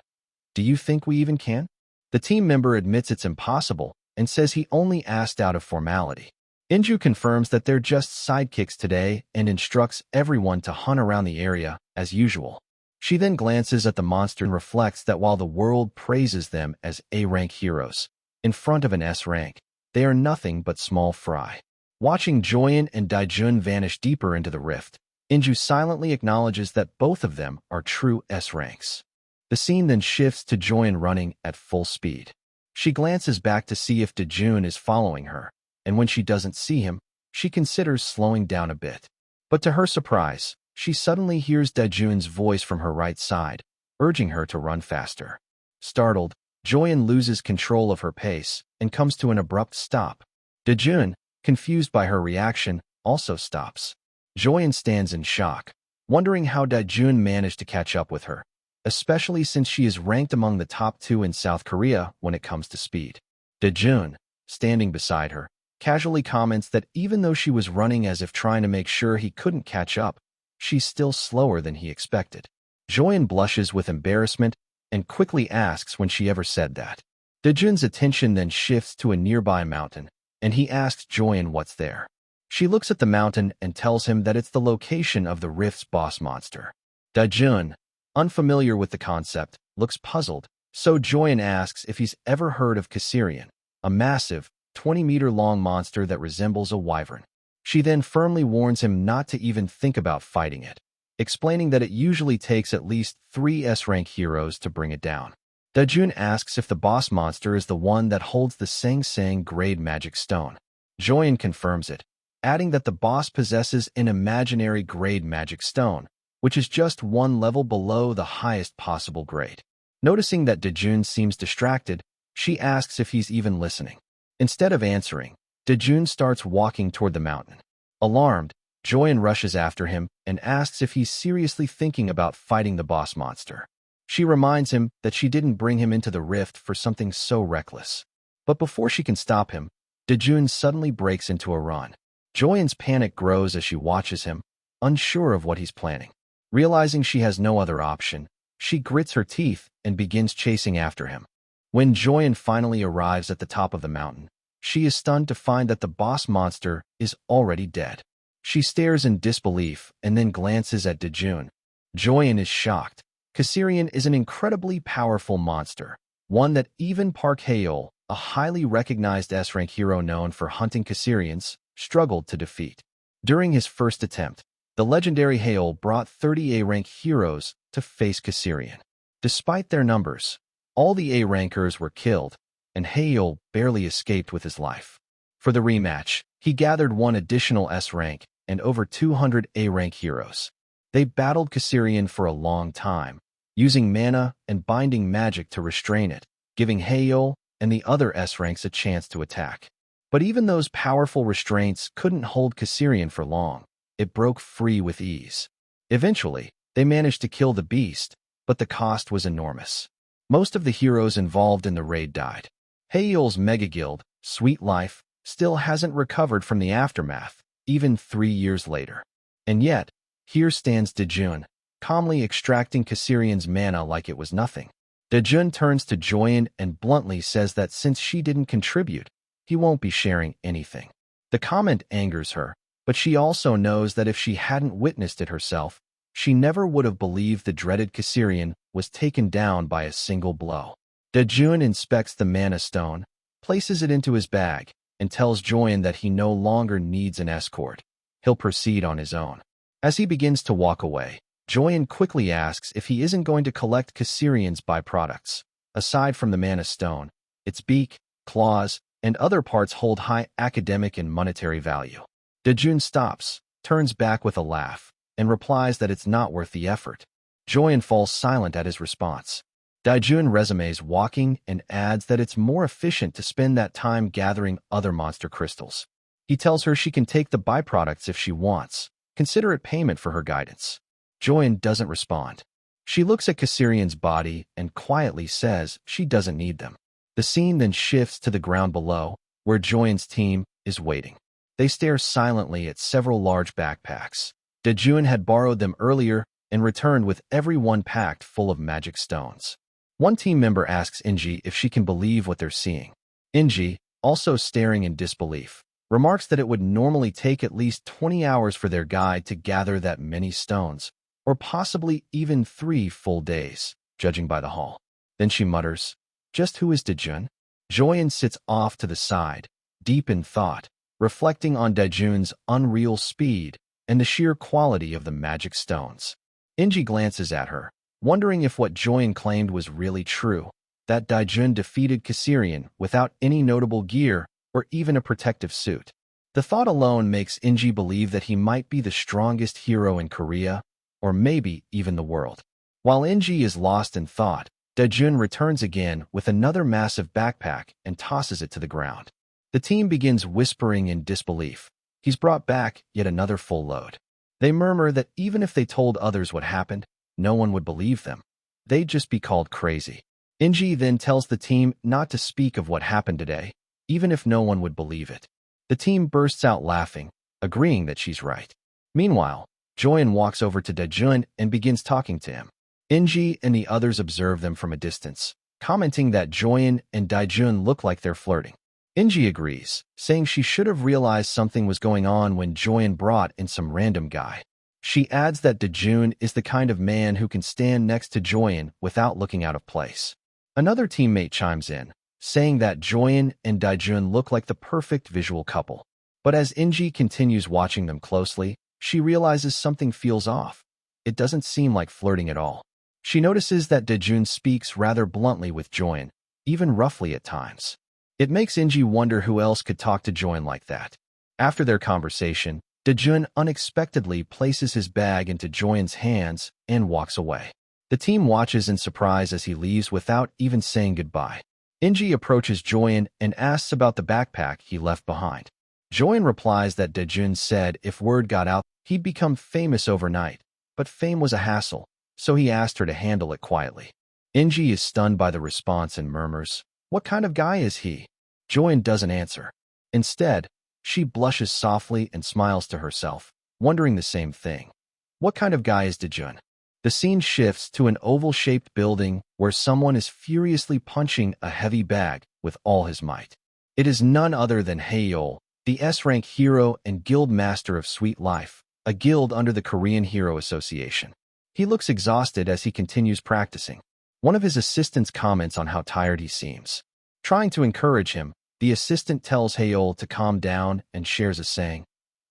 Speaker 1: "Do you think we even can?" The team member admits it's impossible, and says he only asked out of formality. Inju confirms that they're just sidekicks today and instructs everyone to hunt around the area as usual. She then glances at the monster and reflects that while the world praises them as A-rank heroes, in front of an S-rank, they are nothing but small fry. Watching Joyen and Daijun vanish deeper into the rift, Inju silently acknowledges that both of them are true S-ranks. The scene then shifts to Joyen running at full speed. She glances back to see if Daijun is following her, and when she doesn't see him, she considers slowing down a bit. But to her surprise, she suddenly hears Daijun's voice from her right side, urging her to run faster. Startled, Joyen loses control of her pace and comes to an abrupt stop. Daijun, confused by her reaction, also stops. Joyen stands in shock, wondering how Daijun managed to catch up with her, especially since she is ranked among the top 2 in South Korea when it comes to speed. Daijun, standing beside her, casually comments that even though she was running as if trying to make sure he couldn't catch up, she's still slower than he expected. Joyen blushes with embarrassment and quickly asks when she ever said that. Daijun's attention then shifts to a nearby mountain, and he asks Joyen what's there. She looks at the mountain and tells him that it's the location of the rift's boss monster. Daijun, unfamiliar with the concept, looks puzzled, so Joyen asks if he's ever heard of Kasserian, a massive, 20-meter-long monster that resembles a wyvern. She then firmly warns him not to even think about fighting it, explaining that it usually takes at least 3 S-rank heroes to bring it down. Daijun asks if the boss monster is the one that holds the Sang Sang grade magic stone. Joyen confirms it, adding that the boss possesses an imaginary grade magic stone, which is just 1 level below the highest possible grade. Noticing that Daijun seems distracted, she asks if he's even listening. Instead of answering, Daijun starts walking toward the mountain. Alarmed, Joyen rushes after him and asks if he's seriously thinking about fighting the boss monster. She reminds him that she didn't bring him into the rift for something so reckless. But before she can stop him, Daijun suddenly breaks into a run. Joyen's panic grows as she watches him, unsure of what he's planning. Realizing she has no other option, she grits her teeth and begins chasing after him. When Joyen finally arrives at the top of the mountain, she is stunned to find that the boss monster is already dead. She stares in disbelief and then glances at Daijun. Joyen is shocked. Kasserian is an incredibly powerful monster, one that even Park Haeol, a highly recognized S-rank hero known for hunting Kasserians, struggled to defeat. During his first attempt, the legendary Haeol brought 30 A-rank heroes to face Kasserian. Despite their numbers, all the A-rankers were killed, and Haeol barely escaped with his life. For the rematch, he gathered 1 additional S-rank and over 200 A-rank heroes. They battled Kasserian for a long time, using mana and binding magic to restrain it, giving Haeol and the other S-ranks a chance to attack. But even those powerful restraints couldn't hold Kasserian for long. It broke free with ease. Eventually, they managed to kill the beast, but the cost was enormous. Most of the heroes involved in the raid died. Haeol's mega guild, Sweet Life, still hasn't recovered from the aftermath, even 3 years later. And yet, here stands Daijun, calmly extracting Kasserian's mana like it was nothing. Daijun turns to Joyen and bluntly says that since she didn't contribute, he won't be sharing anything. The comment angers her, but she also knows that if she hadn't witnessed it herself, she never would have believed the dreaded Kasserian was taken down by a single blow. Daijun inspects the mana stone, places it into his bag, and tells Joyen that he no longer needs an escort. He'll proceed on his own. As he begins to walk away, Joyen quickly asks if he isn't going to collect Kasserian's byproducts. Aside from the mana stone, its beak, claws, and other parts hold high academic and monetary value. Daijun stops, turns back with a laugh, and replies that it's not worth the effort. Joyen falls silent at his response. Daijun resumes walking and adds that it's more efficient to spend that time gathering other monster crystals. He tells her she can take the byproducts if she wants, consider it payment for her guidance. Joyen doesn't respond. She looks at Kasserian's body and quietly says she doesn't need them. The scene then shifts to the ground below, where Joyen's team is waiting. They stare silently at several large backpacks. Daijun had borrowed them earlier and returned with every one packed full of magic stones. One team member asks Inji if she can believe what they're seeing. Inji, also staring in disbelief, remarks that it would normally take at least 20 hours for their guide to gather that many stones, or possibly even 3 full days, judging by the haul. Then she mutters, "Just who is Dejun?" Joyen sits off to the side, deep in thought, reflecting on Dejun's unreal speed and the sheer quality of the magic stones. Inji glances at her, wondering if what Joyen claimed was really true, that Dejun defeated Kassirian without any notable gear or even a protective suit. The thought alone makes Inji believe that he might be the strongest hero in Korea, or maybe even the world. While Inji is lost in thought, Dejun returns again with another massive backpack and tosses it to the ground. The team begins whispering in disbelief. He's brought back yet another full load. They murmur that even if they told others what happened, no one would believe them. They'd just be called crazy. Inji then tells the team not to speak of what happened today, even if no one would believe it. The team bursts out laughing, agreeing that she's right. Meanwhile, Joyen walks over to Dejun and begins talking to him. Inji and the others observe them from a distance, commenting that Joyen and Dejun look like they're flirting. Inji agrees, saying she should have realized something was going on when Joyen brought in some random guy. She adds that Dejun is the kind of man who can stand next to Joyen without looking out of place. Another teammate chimes in, saying that Joyen and Dejun look like the perfect visual couple. But as Inji continues watching them closely, she realizes something feels off. It doesn't seem like flirting at all. She notices that Dejun speaks rather bluntly with Joyen, even roughly at times. It makes Inji wonder who else could talk to Joyen like that. After their conversation, Dejun unexpectedly places his bag into Joyen's hands and walks away. The team watches in surprise as he leaves without even saying goodbye. Inji approaches Joyen and asks about the backpack he left behind. Joyen replies that Dejun said if word got out, he'd become famous overnight, but fame was a hassle, so he asked her to handle it quietly. Inji is stunned by the response and murmurs, "What kind of guy is he?" Joyen doesn't answer. Instead, she blushes softly and smiles to herself, wondering the same thing. What kind of guy is Dejun? The scene shifts to an oval-shaped building where someone is furiously punching a heavy bag with all his might. It is none other than Haeol, the S-rank hero and guild master of Sweet Life, a guild under the Korean Hero Association. He looks exhausted as he continues practicing. One of his assistants comments on how tired he seems. Trying to encourage him, the assistant tells Haeol to calm down and shares a saying,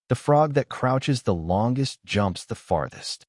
Speaker 1: "The frog that crouches the longest jumps the farthest."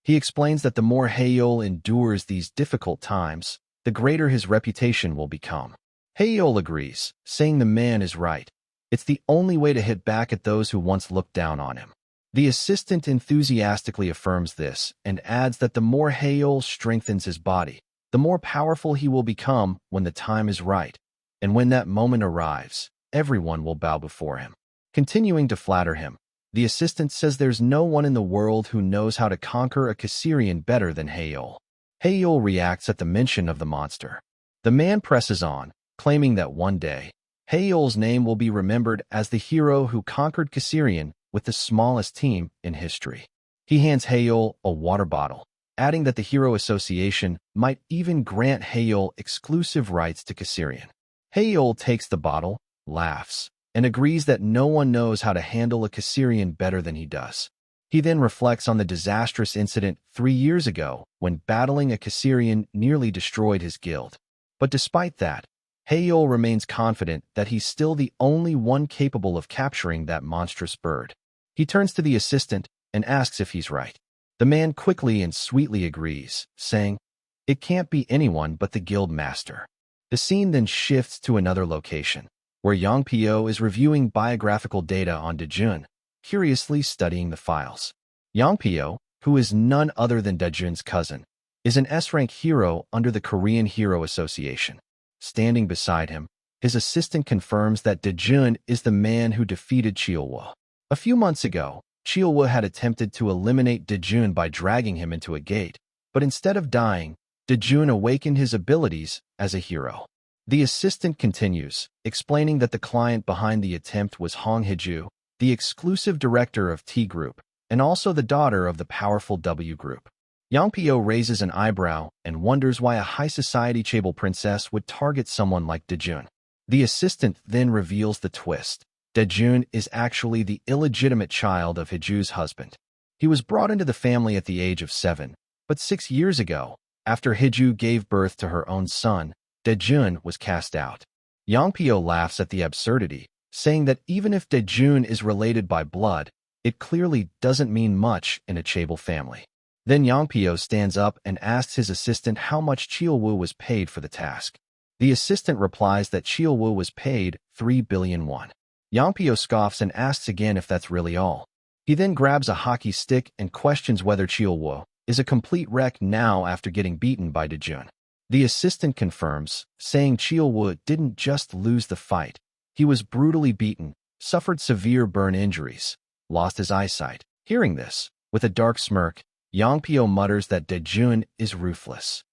Speaker 1: He explains that the more Haeol endures these difficult times, the greater his reputation will become. Haeol agrees, saying the man is right. It's the only way to hit back at those who once looked down on him. The assistant enthusiastically affirms this and adds that the more Haeol strengthens his body, the more powerful he will become when the time is right. And when that moment arrives, everyone will bow before him. Continuing to flatter him, the assistant says there's no one in the world who knows how to conquer a Kassirian better than Haeol. Haeol reacts at the mention of the monster. The man presses on, claiming that one day, Haeol's name will be remembered as the hero who conquered Kassirian with the smallest team in history. He hands Haeol a water bottle, adding that the Hero Association might even grant Haeol exclusive rights to Kassirian. Haeol takes the bottle, laughs, and agrees that no one knows how to handle a Kassirian better than he does. He then reflects on the disastrous incident 3 years ago when battling a Kassirian nearly destroyed his guild. But despite that, Haeol remains confident that he's still the only one capable of capturing that monstrous bird. He turns to the assistant and asks if he's right. The man quickly and sweetly agrees, saying, "It can't be anyone but the guild master." The scene then shifts to another location, where Yongpyo is reviewing biographical data on Dejun, curiously studying the files. Yongpyo, who is none other than Dejun's cousin, is an S-rank hero under the Korean Hero Association. Standing beside him, his assistant confirms that Dejun is the man who defeated Cheolwoo. A few months ago, Cheolwoo had attempted to eliminate Dejun by dragging him into a gate, but instead of dying, Dejun awakened his abilities as a hero. The assistant continues, explaining that the client behind the attempt was Hong Hiju, the exclusive director of T Group, and also the daughter of the powerful W Group. Yongpyo raises an eyebrow and wonders why a high-society Chaebol princess would target someone like Dejun. The assistant then reveals the twist. Daejun is actually the illegitimate child of Hiju's husband. He was brought into the family at the age of 7, but 6 years ago, after Hiju gave birth to her own son, Daejun was cast out. Yongpyo laughs at the absurdity, saying that even if Daejun is related by blood, it clearly doesn't mean much in a chaebol family. Then Yongpyo stands up and asks his assistant how much Cheolwoo was paid for the task. The assistant replies that Cheolwoo was paid 3 billion won. Yongpyo scoffs and asks again if that's really all. He then grabs a hockey stick and questions whether Cheolwoo is a complete wreck now after getting beaten by Daejun. The assistant confirms, saying Cheolwoo didn't just lose the fight. He was brutally beaten, suffered severe burn injuries, lost his eyesight. Hearing this, with a dark smirk, Yongpyo mutters that Daejun is ruthless.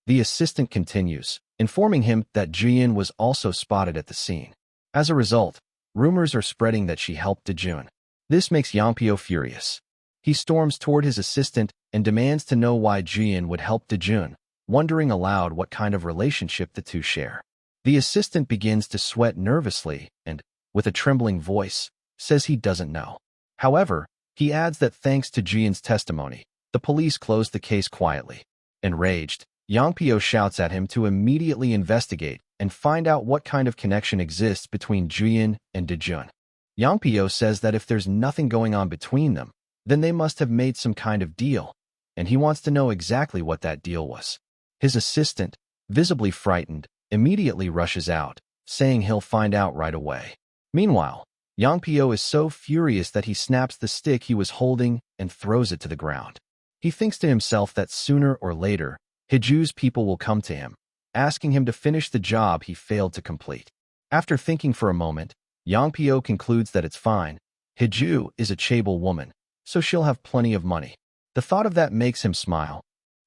Speaker 1: The assistant continues, informing him that Jian was also spotted at the scene. As a result, rumors are spreading that she helped Daejun. This makes Yongpyo furious. He storms toward his assistant and demands to know why Jian would help Daejun, wondering aloud what kind of relationship the two share. The assistant begins to sweat nervously and, with a trembling voice, says he doesn't know. However, he adds that thanks to Jian's testimony, the police closed the case quietly. Enraged, Yongpyo shouts at him to immediately investigate and find out what kind of connection exists between Jian and Daejun. Yongpyo says that if there's nothing going on between them, then they must have made some kind of deal, and he wants to know exactly what that deal was. His assistant, visibly frightened, immediately rushes out, saying he'll find out right away. Meanwhile, Yongpyo is so furious that he snaps the stick he was holding and throws it to the ground. He thinks to himself that sooner or later, Hiju's people will come to him, asking him to finish the job he failed to complete. After thinking for a moment, Yongpyo concludes that it's fine. Hiju is a chaebol woman, so she'll have plenty of money. The thought of that makes him smile.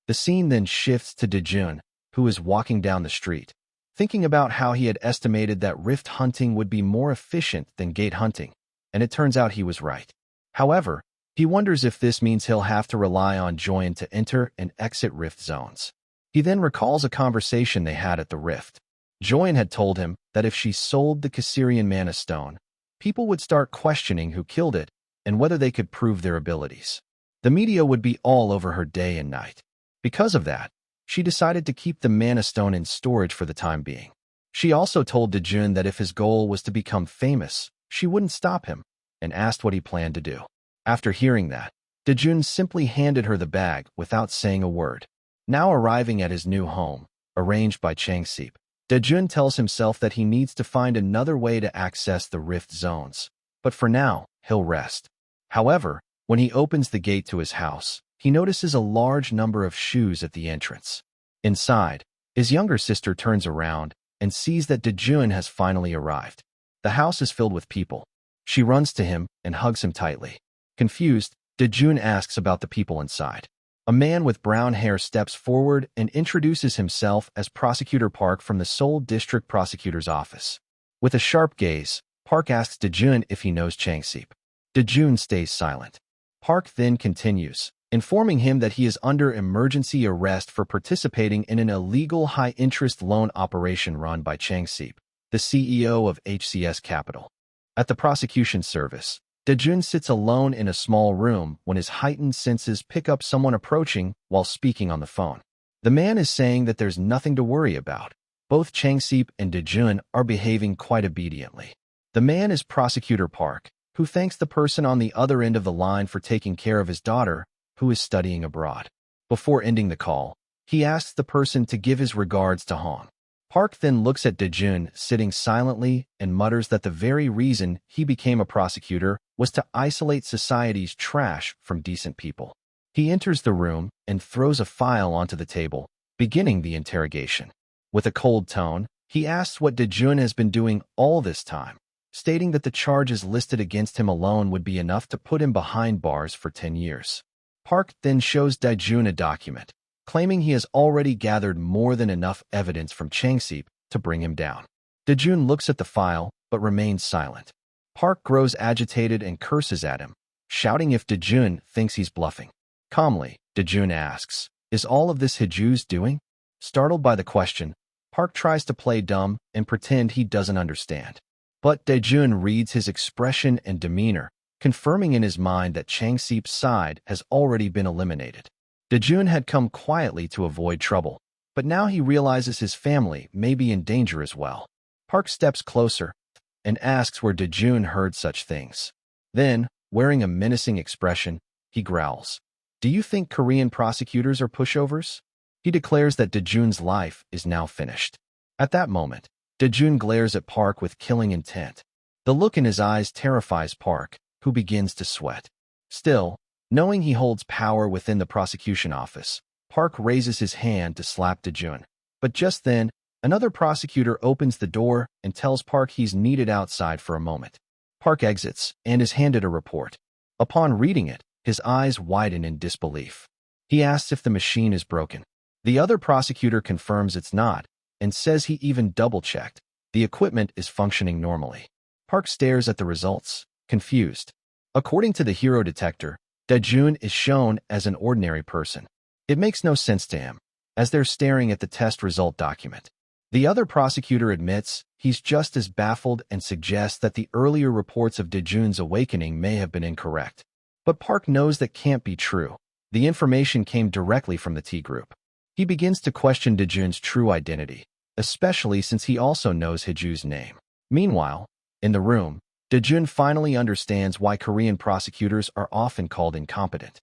Speaker 1: The scene then shifts to Daejun, who is walking down the street, thinking about how he had estimated that rift hunting would be more efficient than gate hunting, and it turns out he was right. However, he wonders if this means he'll have to rely on Join to enter and exit rift zones. He then recalls a conversation they had at the rift. Join had told him that if she sold the Caesarian mana stone, people would start questioning who killed it and whether they could prove their abilities. The media would be all over her day and night. Because of that, she decided to keep the mana stone in storage for the time being. She also told Daejun that if his goal was to become famous, she wouldn't stop him, and asked what he planned to do. After hearing that, Daejun simply handed her the bag without saying a word. Now arriving at his new home, arranged by Changsip, Daejun tells himself that he needs to find another way to access the rift zones. But for now, he'll rest. However, when he opens the gate to his house, he notices a large number of shoes at the entrance. Inside, his younger sister turns around and sees that Daejun has finally arrived. The house is filled with people. She runs to him and hugs him tightly. Confused, Daejun asks about the people inside. A man with brown hair steps forward and introduces himself as Prosecutor Park from the Seoul District Prosecutor's Office. With a sharp gaze, Park asks Daejun if he knows Changsip. Daejun stays silent. Park then continues, informing him that he is under emergency arrest for participating in an illegal high-interest loan operation run by Changsip, the CEO of HCS Capital. At the prosecution service, Daejun sits alone in a small room when his heightened senses pick up someone approaching while speaking on the phone. The man is saying that there's nothing to worry about. Both Changsip and Daejun are behaving quite obediently. The man is Prosecutor Park, who thanks the person on the other end of the line for taking care of his daughter, who is studying abroad. Before ending the call, he asks the person to give his regards to Hong. Park then looks at Daejun sitting silently and mutters that the very reason he became a prosecutor was to isolate society's trash from decent people. He enters the room and throws a file onto the table, beginning the interrogation. With a cold tone, he asks what Daejun has been doing all this time, stating that the charges listed against him alone would be enough to put him behind bars for 10 years. Park then shows Daejun a document, claiming he has already gathered more than enough evidence from Changsip to bring him down. Daejun looks at the file, but remains silent. Park grows agitated and curses at him, shouting if Daejun thinks he's bluffing. Calmly, Daejun asks, "Is all of this Hiju's doing?" Startled by the question, Park tries to play dumb and pretend he doesn't understand. But Daejun reads his expression and demeanor, confirming in his mind that Changseep's side has already been eliminated. Daejun had come quietly to avoid trouble, but now he realizes his family may be in danger as well. Park steps closer and asks where Daejun heard such things. Then, wearing a menacing expression, he growls, "Do you think Korean prosecutors are pushovers?" He declares that Daejun's life is now finished. At that moment, Daejun glares at Park with killing intent. The look in his eyes terrifies Park, who begins to sweat. Still, knowing he holds power within the prosecution office, Park raises his hand to slap Daejun. But just then, another prosecutor opens the door and tells Park he's needed outside for a moment. Park exits and is handed a report. Upon reading it, his eyes widen in disbelief. He asks if the machine is broken. The other prosecutor confirms it's not, and says he even double-checked. The equipment is functioning normally. Park stares at the results, confused. According to the hero detector, Daejun is shown as an ordinary person. It makes no sense to him, as they're staring at the test result document. The other prosecutor admits he's just as baffled and suggests that the earlier reports of Daejun's awakening may have been incorrect. But Park knows that can't be true. The information came directly from the T group. He begins to question Daejun's true identity, especially since he also knows Hiju's name. Meanwhile, in the room, Daejun finally understands why Korean prosecutors are often called incompetent.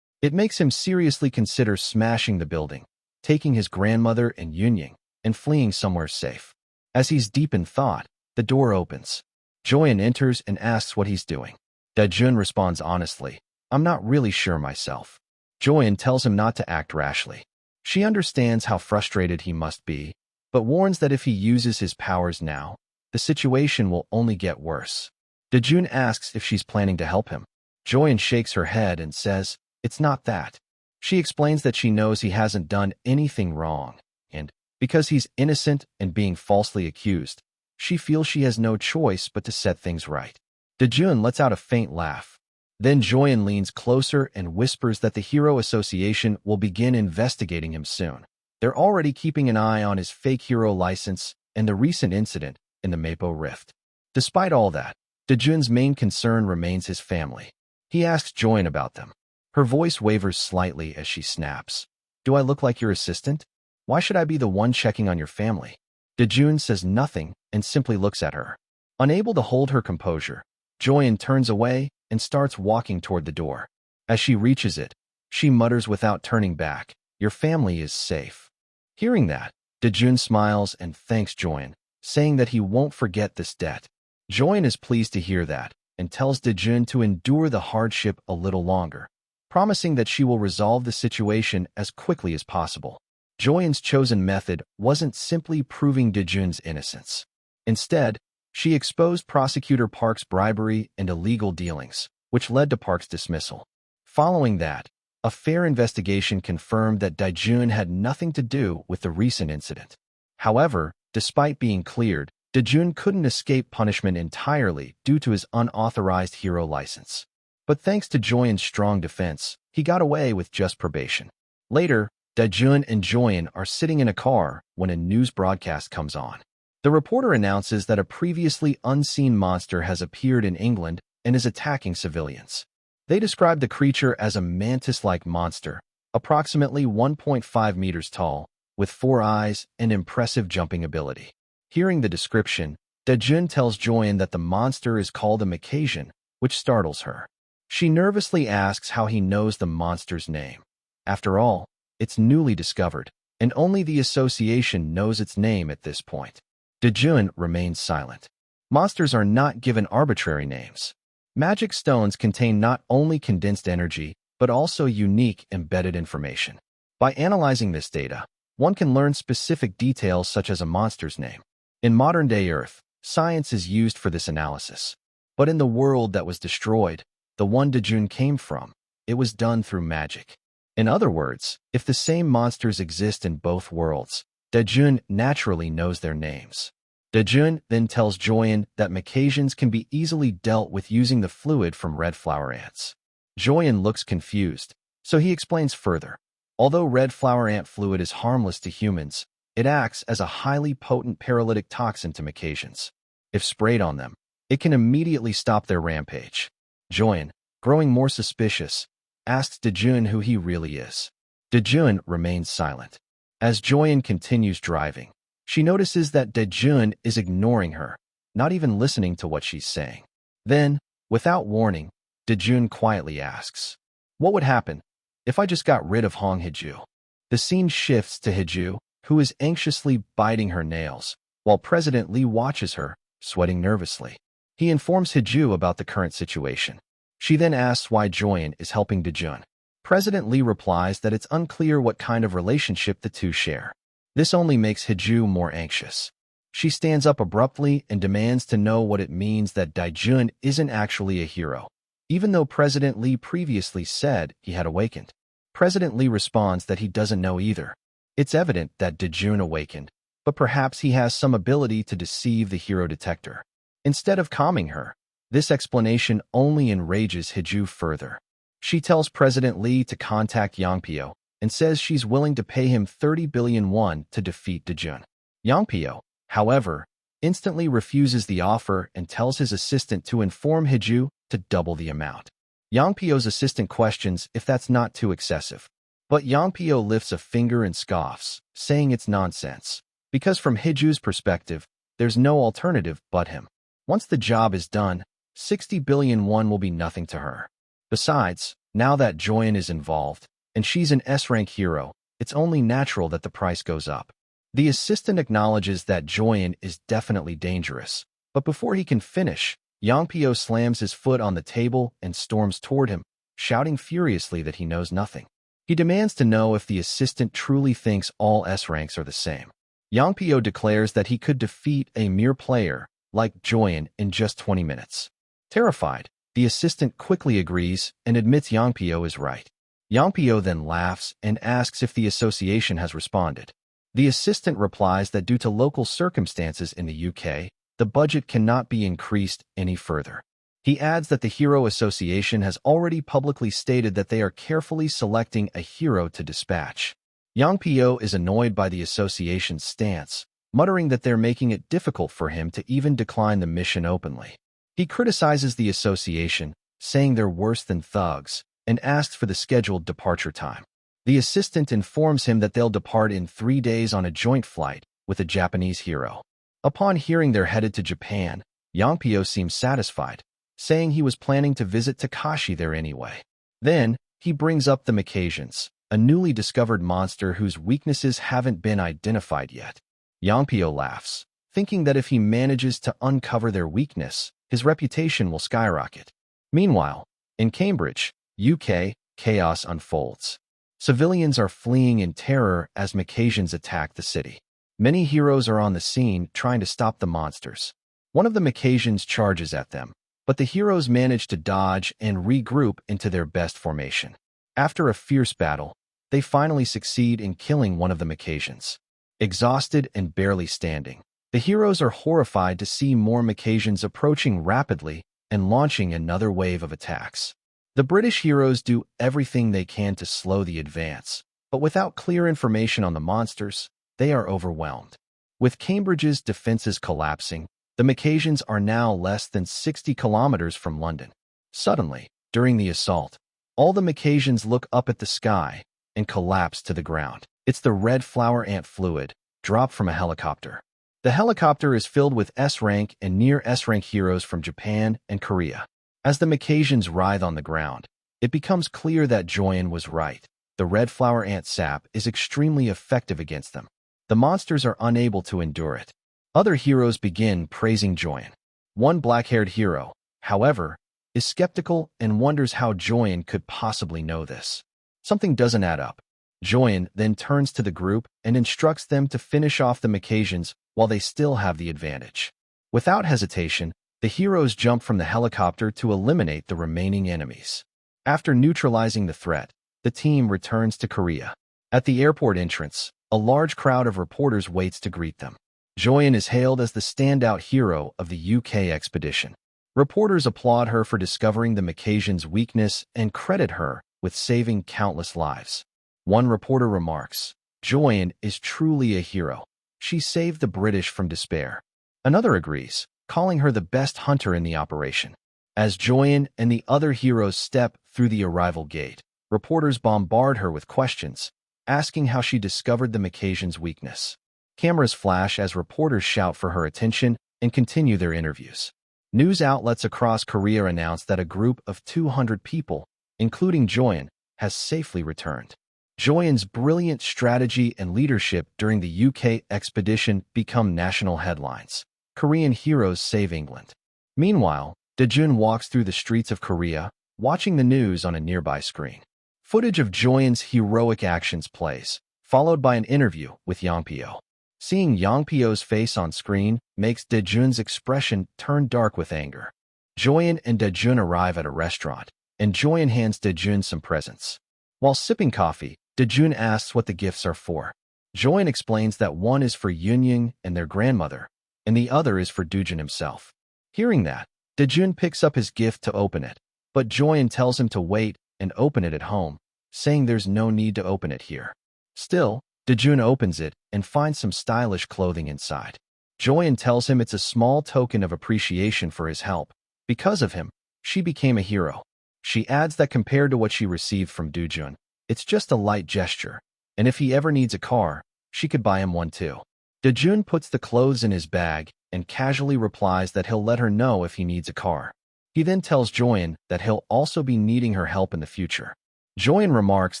Speaker 1: It makes him seriously consider smashing the building, taking his grandmother and Yunying, and fleeing somewhere safe. As he's deep in thought, the door opens. Joyeon enters and asks what he's doing. Daejun responds honestly, "I'm not really sure myself." Joyeon tells him not to act rashly. She understands how frustrated he must be, but warns that if he uses his powers now, the situation will only get worse. Daejun asks if she's planning to help him. Joyeon shakes her head and says, "It's not that." She explains that she knows he hasn't done anything wrong, and, because he's innocent and being falsely accused, she feels she has no choice but to set things right. Daejun lets out a faint laugh. Then Joyeon leans closer and whispers that the Hero Association will begin investigating him soon. They're already keeping an eye on his fake hero license and the recent incident in the Mapo Rift. Despite all that, Daejun's main concern remains his family. He asks Joyeon about them. Her voice wavers slightly as she snaps, "Do I look like your assistant? Why should I be the one checking on your family?" Daejun says nothing and simply looks at her. Unable to hold her composure, Joyeon turns away and starts walking toward the door. As she reaches it, she mutters without turning back, "Your family is safe." Hearing that, Daejun smiles and thanks Joyeon, saying that he won't forget this debt. Joyeon is pleased to hear that and tells Daejun to endure the hardship a little longer, promising that she will resolve the situation as quickly as possible. Joyeon's chosen method wasn't simply proving Daejun's innocence. Instead, she exposed Prosecutor Park's bribery and illegal dealings, which led to Park's dismissal. Following that, a fair investigation confirmed that Daejun had nothing to do with the recent incident. However, despite being cleared, Daejun couldn't escape punishment entirely due to his unauthorized hero license. But thanks to Joyeon's strong defense, he got away with just probation. Later, Daejun and Joyeon are sitting in a car when a news broadcast comes on. The reporter announces that a previously unseen monster has appeared in England and is attacking civilians. They describe the creature as a mantis-like monster, approximately 1.5 meters tall, with 4 eyes and impressive jumping ability. Hearing the description, Daejun tells Joyeon that the monster is called a Macasion, which startles her. She nervously asks how he knows the monster's name. After all, it's newly discovered, and only the association knows its name at this point. Daejun remains silent. Monsters are not given arbitrary names. Magic stones contain not only condensed energy, but also unique embedded information. By analyzing this data, one can learn specific details such as a monster's name. In modern-day Earth, science is used for this analysis. But in the world that was destroyed, the one Daejun came from, it was done through magic. In other words, if the same monsters exist in both worlds, Daejun naturally knows their names. Daejun then tells Joyeon that Macasians can be easily dealt with using the fluid from red flower ants. Joyeon looks confused, so he explains further. Although red flower ant fluid is harmless to humans, It acts as a highly potent paralytic toxin to Makazians. If sprayed on them, it can immediately stop their rampage. Joyen, growing more suspicious, asks Dejun who he really is. Dejun remains silent. As Joyen continues driving, she notices that Dejun is ignoring her, not even listening to what she's saying. Then, without warning, Dejun quietly asks, "What would happen if I just got rid of Hong Hiju?" The scene shifts to Hiju, who is anxiously biting her nails, while President Lee watches her, sweating nervously. He informs Hiju about the current situation. She then asks why Joyen is helping Dejun. President Lee replies that it's unclear what kind of relationship the two share. This only makes Hiju more anxious. She stands up abruptly and demands to know what it means that Dejun isn't actually a hero, even though President Lee previously said he had awakened. President Lee responds that he doesn't know either. It's evident that Dejun awakened, but perhaps he has some ability to deceive the hero detector. Instead of calming her, this explanation only enrages Hiju further. She tells President Lee to contact Yangpyo and says she's willing to pay him 30 billion won to defeat Dejun. Yangpyo, however, instantly refuses the offer and tells his assistant to inform Hiju to double the amount. Yangpyo's assistant questions if that's not too excessive, but Yangpyo lifts a finger and scoffs, saying it's nonsense, because from Hiju's perspective, there's no alternative but him. Once the job is done, 60 billion won will be nothing to her. Besides, now that Joyen is involved, and she's an S-rank hero, it's only natural that the price goes up. The assistant acknowledges that Joyen is definitely dangerous, but before he can finish, Yangpyo slams his foot on the table and storms toward him, shouting furiously that he knows nothing. He demands to know if the assistant truly thinks all S-ranks are the same. Yangpyo declares that he could defeat a mere player like Joyen in just 20 minutes. Terrified, the assistant quickly agrees and admits Yangpyo is right. Yangpyo then laughs and asks if the association has responded. The assistant replies that due to local circumstances in the UK, the budget cannot be increased any further. He adds that the Hero Association has already publicly stated that they are carefully selecting a hero to dispatch. Yangpyo is annoyed by the association's stance, muttering that they're making it difficult for him to even decline the mission openly. He criticizes the association, saying they're worse than thugs, and asks for the scheduled departure time. The assistant informs him that they'll depart in 3 days on a joint flight with a Japanese hero. Upon hearing they're headed to Japan, Yangpyo seems satisfied, saying he was planning to visit Takashi there anyway. Then, he brings up the Makazians, a newly discovered monster whose weaknesses haven't been identified yet. Yangpyo laughs, thinking that if he manages to uncover their weakness, his reputation will skyrocket. Meanwhile, in Cambridge, UK, chaos unfolds. Civilians are fleeing in terror as Makazians attack the city. Many heroes are on the scene trying to stop the monsters. One of the Makazians charges at them, but the heroes manage to dodge and regroup into their best formation. After a fierce battle, they finally succeed in killing one of the Makazians. Exhausted and barely standing, the heroes are horrified to see more Makazians approaching rapidly and launching another wave of attacks. The British heroes do everything they can to slow the advance, but without clear information on the monsters, they are overwhelmed. With Cambridge's defenses collapsing, the Makazians are now less than 60 kilometers from London. Suddenly, during the assault, all the Makazians look up at the sky and collapse to the ground. It's the red flower ant fluid, dropped from a helicopter. The helicopter is filled with S-rank and near S-rank heroes from Japan and Korea. As the Makazians writhe on the ground, it becomes clear that Joyen was right. The red flower ant sap is extremely effective against them. The monsters are unable to endure it. Other heroes begin praising Joyen. One black-haired hero, however, is skeptical and wonders how Joyen could possibly know this. Something doesn't add up. Joyen then turns to the group and instructs them to finish off the Makazians while they still have the advantage. Without hesitation, the heroes jump from the helicopter to eliminate the remaining enemies. After neutralizing the threat, the team returns to Korea. At the airport entrance, a large crowd of reporters waits to greet them. Joyen is hailed as the standout hero of the UK expedition. Reporters applaud her for discovering the Makazians' weakness and credit her with saving countless lives. One reporter remarks, "Joyen is truly a hero. She saved the British from despair. Another agrees, calling her the best hunter in the operation. As Joyen and the other heroes step through the arrival gate, reporters bombard her with questions, asking how she discovered the Macasion's weakness. Cameras flash as reporters shout for her attention and continue their interviews. News outlets across Korea announce that a group of 200 people, including Joyen, has safely returned. Joyen's brilliant strategy and leadership during the UK expedition become national headlines. Korean heroes save England. Meanwhile, Daejun walks through the streets of Korea, watching the news on a nearby screen. Footage of Joyen's heroic actions plays, followed by an interview with Yongpyo. Seeing Yongpyo's face on screen makes Daejun's expression turn dark with anger. Joyen and Daejun arrive at a restaurant, and Joyen hands Daejun some presents. While sipping coffee, Daejun asks what the gifts are for. Joyen explains that one is for Yunying and their grandmother, and the other is for Daejun himself. Hearing that, Daejun picks up his gift to open it, but Joyen tells him to wait and open it at home, saying there's no need to open it here. Still, Daejun opens it and finds some stylish clothing inside. Joyen tells him it's a small token of appreciation for his help. Because of him, she became a hero. She adds that compared to what she received from Daejun, it's just a light gesture, and if he ever needs a car, she could buy him one too. Daejun puts the clothes in his bag and casually replies that he'll let her know if he needs a car. He then tells Joyen that he'll also be needing her help in the future. Joyen remarks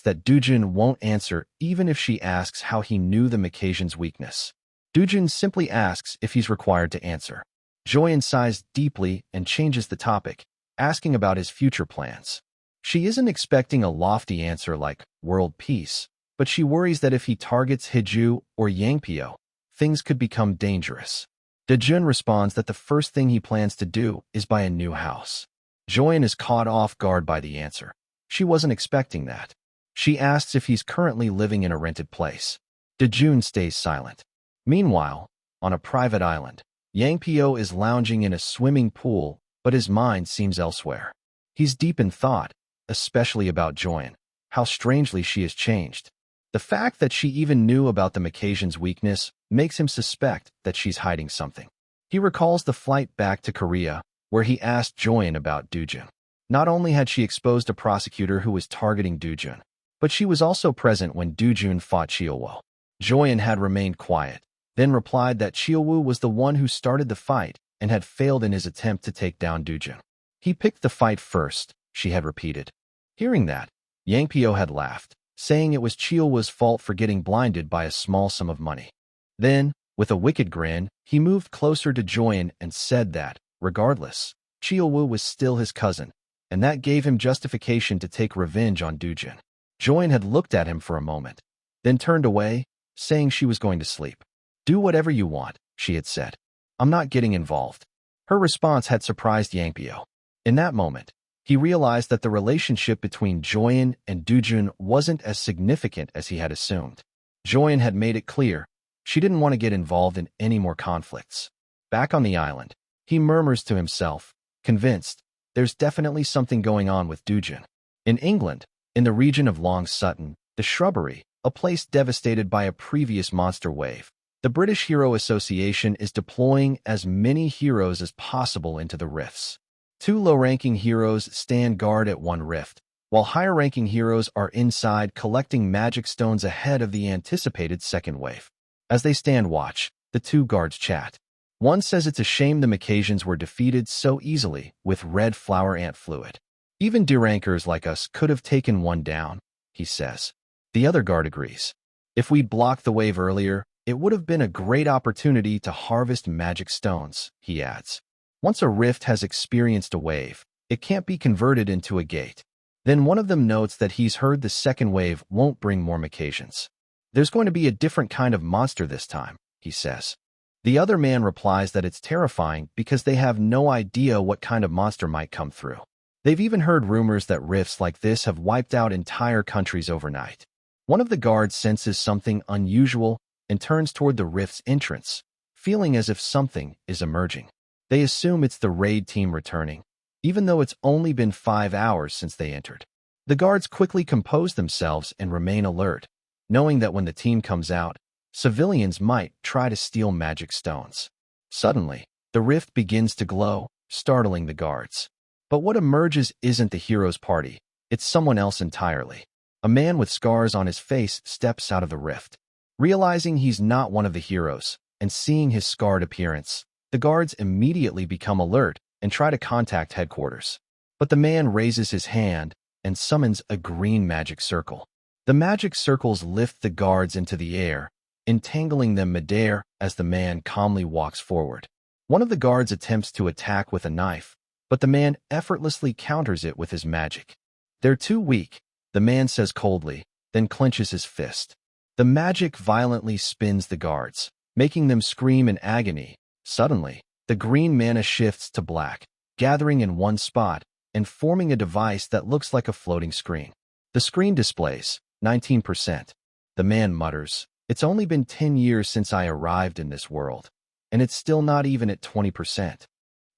Speaker 1: that Daejun won't answer even if she asks how he knew the Macasion's weakness. Daejun simply asks if he's required to answer. Joyen sighs deeply and changes the topic, asking about his future plans. She isn't expecting a lofty answer like world peace, but she worries that if he targets Hiju or Yangpyo, things could become dangerous. Daejun responds that the first thing he plans to do is buy a new house. Joyen is caught off guard by the answer. She wasn't expecting that. She asks if he's currently living in a rented place. Daejun stays silent. Meanwhile, on a private island, Yangpyo is lounging in a swimming pool, but his mind seems elsewhere. He's deep in thought, especially about Joyen, how strangely she has changed. The fact that she even knew about the Macasion's weakness makes him suspect that she's hiding something. He recalls the flight back to Korea, where he asked Joyen about Daejun. Not only had she exposed a prosecutor who was targeting Daejun, but she was also present when Daejun fought Cheolwoo. Joyen had remained quiet, then replied that Cheolwoo was the one who started the fight and had failed in his attempt to take down Daejun. He picked the fight first, she had repeated. Hearing that, Yangpyo had laughed, saying it was Cheolwoo's fault for getting blinded by a small sum of money. Then, with a wicked grin, he moved closer to Joyen and said that, regardless, Cheolwoo was still his cousin, and that gave him justification to take revenge on Daejun. Joyen had looked at him for a moment, then turned away, saying she was going to sleep. Do whatever you want, she had said. I'm not getting involved. Her response had surprised Yangpyo. In that moment, he realized that the relationship between Joyen and Daejun wasn't as significant as he had assumed. Joyen had made it clear she didn't want to get involved in any more conflicts. Back on the island, he murmurs to himself, convinced there's definitely something going on with Daejun. In England, in the region of Long Sutton, the shrubbery, a place devastated by a previous monster wave, the British Hero Association is deploying as many heroes as possible into the rifts. 2 low-ranking heroes stand guard at one rift, while higher-ranking heroes are inside collecting magic stones ahead of the anticipated second wave. As they stand watch, the 2 guards chat. One says it's a shame the Macasians were defeated so easily with red flower ant fluid. Even D-rankers like us could have taken one down, he says. The other guard agrees. If we'd blocked the wave earlier, it would have been a great opportunity to harvest magic stones, he adds. Once a rift has experienced a wave, it can't be converted into a gate. Then one of them notes that he's heard the second wave won't bring more Macasians. There's going to be a different kind of monster this time, he says. The other man replies that it's terrifying because they have no idea what kind of monster might come through. They've even heard rumors that rifts like this have wiped out entire countries overnight. One of the guards senses something unusual and turns toward the rift's entrance, feeling as if something is emerging. They assume it's the raid team returning, even though it's only been 5 hours since they entered. The guards quickly compose themselves and remain alert, knowing that when the team comes out, civilians might try to steal magic stones. Suddenly, the rift begins to glow, startling the guards. But what emerges isn't the hero's party, it's someone else entirely. A man with scars on his face steps out of the rift. Realizing he's not one of the heroes, and seeing his scarred appearance, the guards immediately become alert and try to contact headquarters. But the man raises his hand and summons a green magic circle. The magic circles lift the guards into the air, entangling them midair as the man calmly walks forward. One of the guards attempts to attack with a knife, but the man effortlessly counters it with his magic. "They're too weak," the man says coldly, then clenches his fist. The magic violently spins the guards, making them scream in agony. Suddenly, the green mana shifts to black, gathering in one spot and forming a device that looks like a floating screen. The screen displays 19%. The man mutters, "It's only been 10 years since I arrived in this world, and it's still not even at 20%.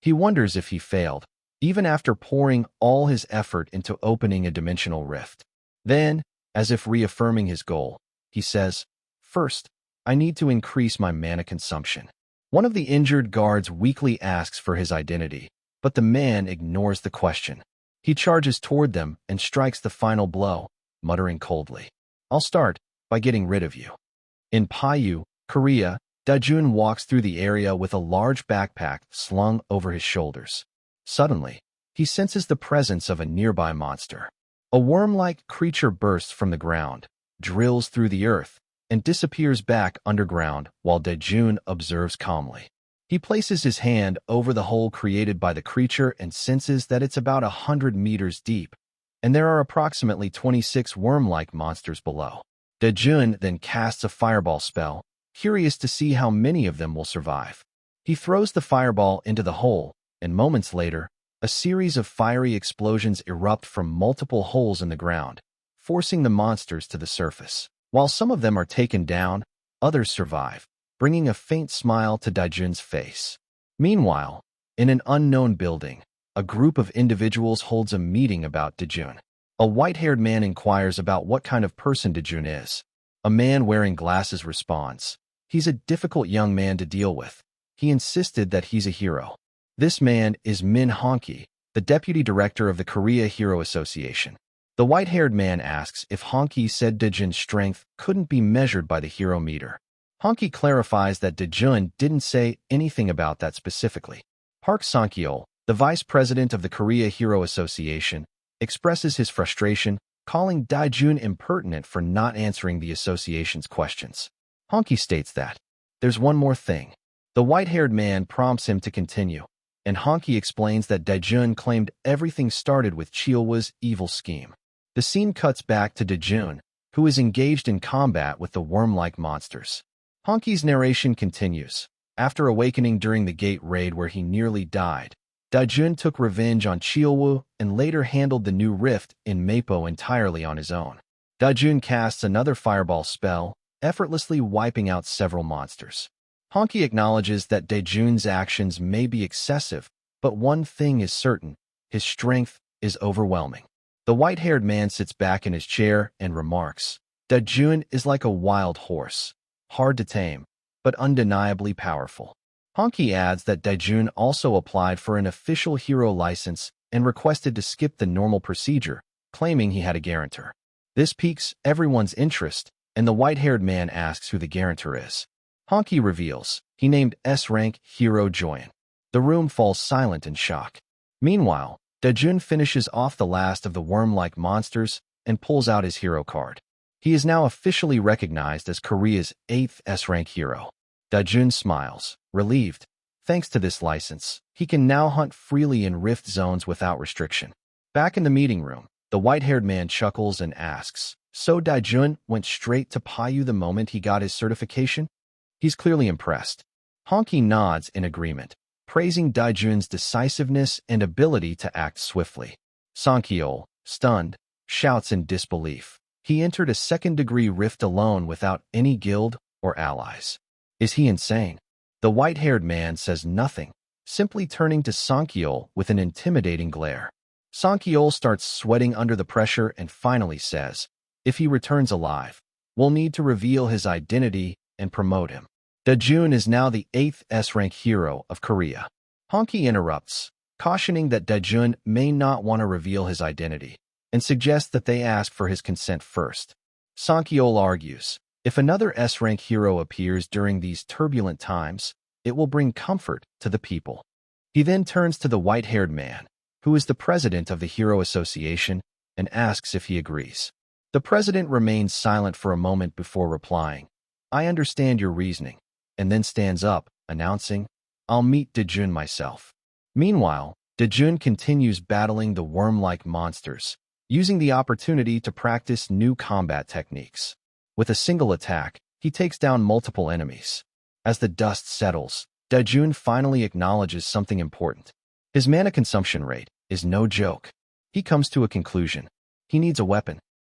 Speaker 1: He wonders if he failed, even after pouring all his effort into opening a dimensional rift. Then, as if reaffirming his goal, he says, "First, I need to increase my mana consumption." One of the injured guards weakly asks for his identity, but the man ignores the question. He charges toward them and strikes the final blow, muttering coldly, "I'll start by getting rid of you." In Paju, Korea, Daejun walks through the area with a large backpack slung over his shoulders. Suddenly, he senses the presence of a nearby monster. A worm-like creature bursts from the ground, drills through the earth, and disappears back underground while Daejun observes calmly. He places his hand over the hole created by the creature and senses that it's about 100 meters deep, and there are approximately 26 worm-like monsters below. Daejun then casts a fireball spell, curious to see how many of them will survive. He throws the fireball into the hole, and moments later, a series of fiery explosions erupt from multiple holes in the ground, forcing the monsters to the surface. While some of them are taken down, others survive, bringing a faint smile to Daejun's face. Meanwhile, in an unknown building, a group of individuals holds a meeting about Daejun. A white-haired man inquires about what kind of person Daejun is. A man wearing glasses responds, "He's a difficult young man to deal with. He insisted that he's a hero." This man is Min Honki, the deputy director of the Korea Hero Association. The white-haired man asks if Honki said Daejun's strength couldn't be measured by the hero meter. Honki clarifies that Daejun didn't say anything about that specifically. Park Sang-kyol, the vice president of the Korea Hero Association, expresses his frustration, calling Daejun impertinent for not answering the association's questions. Honki states that, "There's one more thing." The white-haired man prompts him to continue, and Honki explains that Daejun claimed everything started with Chilwa's evil scheme. The scene cuts back to Daejun, who is engaged in combat with the worm-like monsters. Honki's narration continues. After awakening during the gate raid where he nearly died, Daejun took revenge on Chilwa and later handled the new rift in Mappo entirely on his own. Daejun casts another fireball spell, effortlessly wiping out several monsters. Honki acknowledges that Daejun's actions may be excessive, but one thing is certain, his strength is overwhelming. The white-haired man sits back in his chair and remarks, "Daejun is like a wild horse, hard to tame, but undeniably powerful." Honki adds that Daejun also applied for an official hero license and requested to skip the normal procedure, claiming he had a guarantor. This piques everyone's interest, and the white-haired man asks who the guarantor is. Honki reveals he named S-rank Hero Joyan. The room falls silent in shock. Meanwhile, Daejun finishes off the last of the worm-like monsters and pulls out his hero card. He is now officially recognized as Korea's 8th S-rank hero. Daejun smiles, relieved. Thanks to this license, he can now hunt freely in rift zones without restriction. Back in the meeting room, the white-haired man chuckles and asks, "So Daejun went straight to Paju the moment he got his certification?" He's clearly impressed. Honki nods in agreement, praising Daejun's decisiveness and ability to act swiftly. Sang-kyol, stunned, shouts in disbelief. He entered a second-degree rift alone without any guild or allies. Is he insane? The white-haired man says nothing, simply turning to Sang-kyol with an intimidating glare. Sang-kyol starts sweating under the pressure and finally says, "If he returns alive, we'll need to reveal his identity and promote him. Dajun is now the 8th S-rank hero of Korea. Honki interrupts, cautioning that Dajun may not want to reveal his identity, and suggests that they ask for his consent first. Sankyol argues, if another S-rank hero appears during these turbulent times, it will bring comfort to the people. He then turns to the white-haired man, who is the president of the Hero Association, and asks if he agrees. The president remains silent for a moment before replying, I understand your reasoning, and then stands up, announcing, I'll meet Dajun myself. Meanwhile, Dajun continues battling the worm-like monsters, using the opportunity to practice new combat techniques. With a single attack, he takes down multiple enemies. As the dust settles, Dajun finally acknowledges something important. His mana consumption rate is no joke. He comes to a conclusion. He needs a weapon.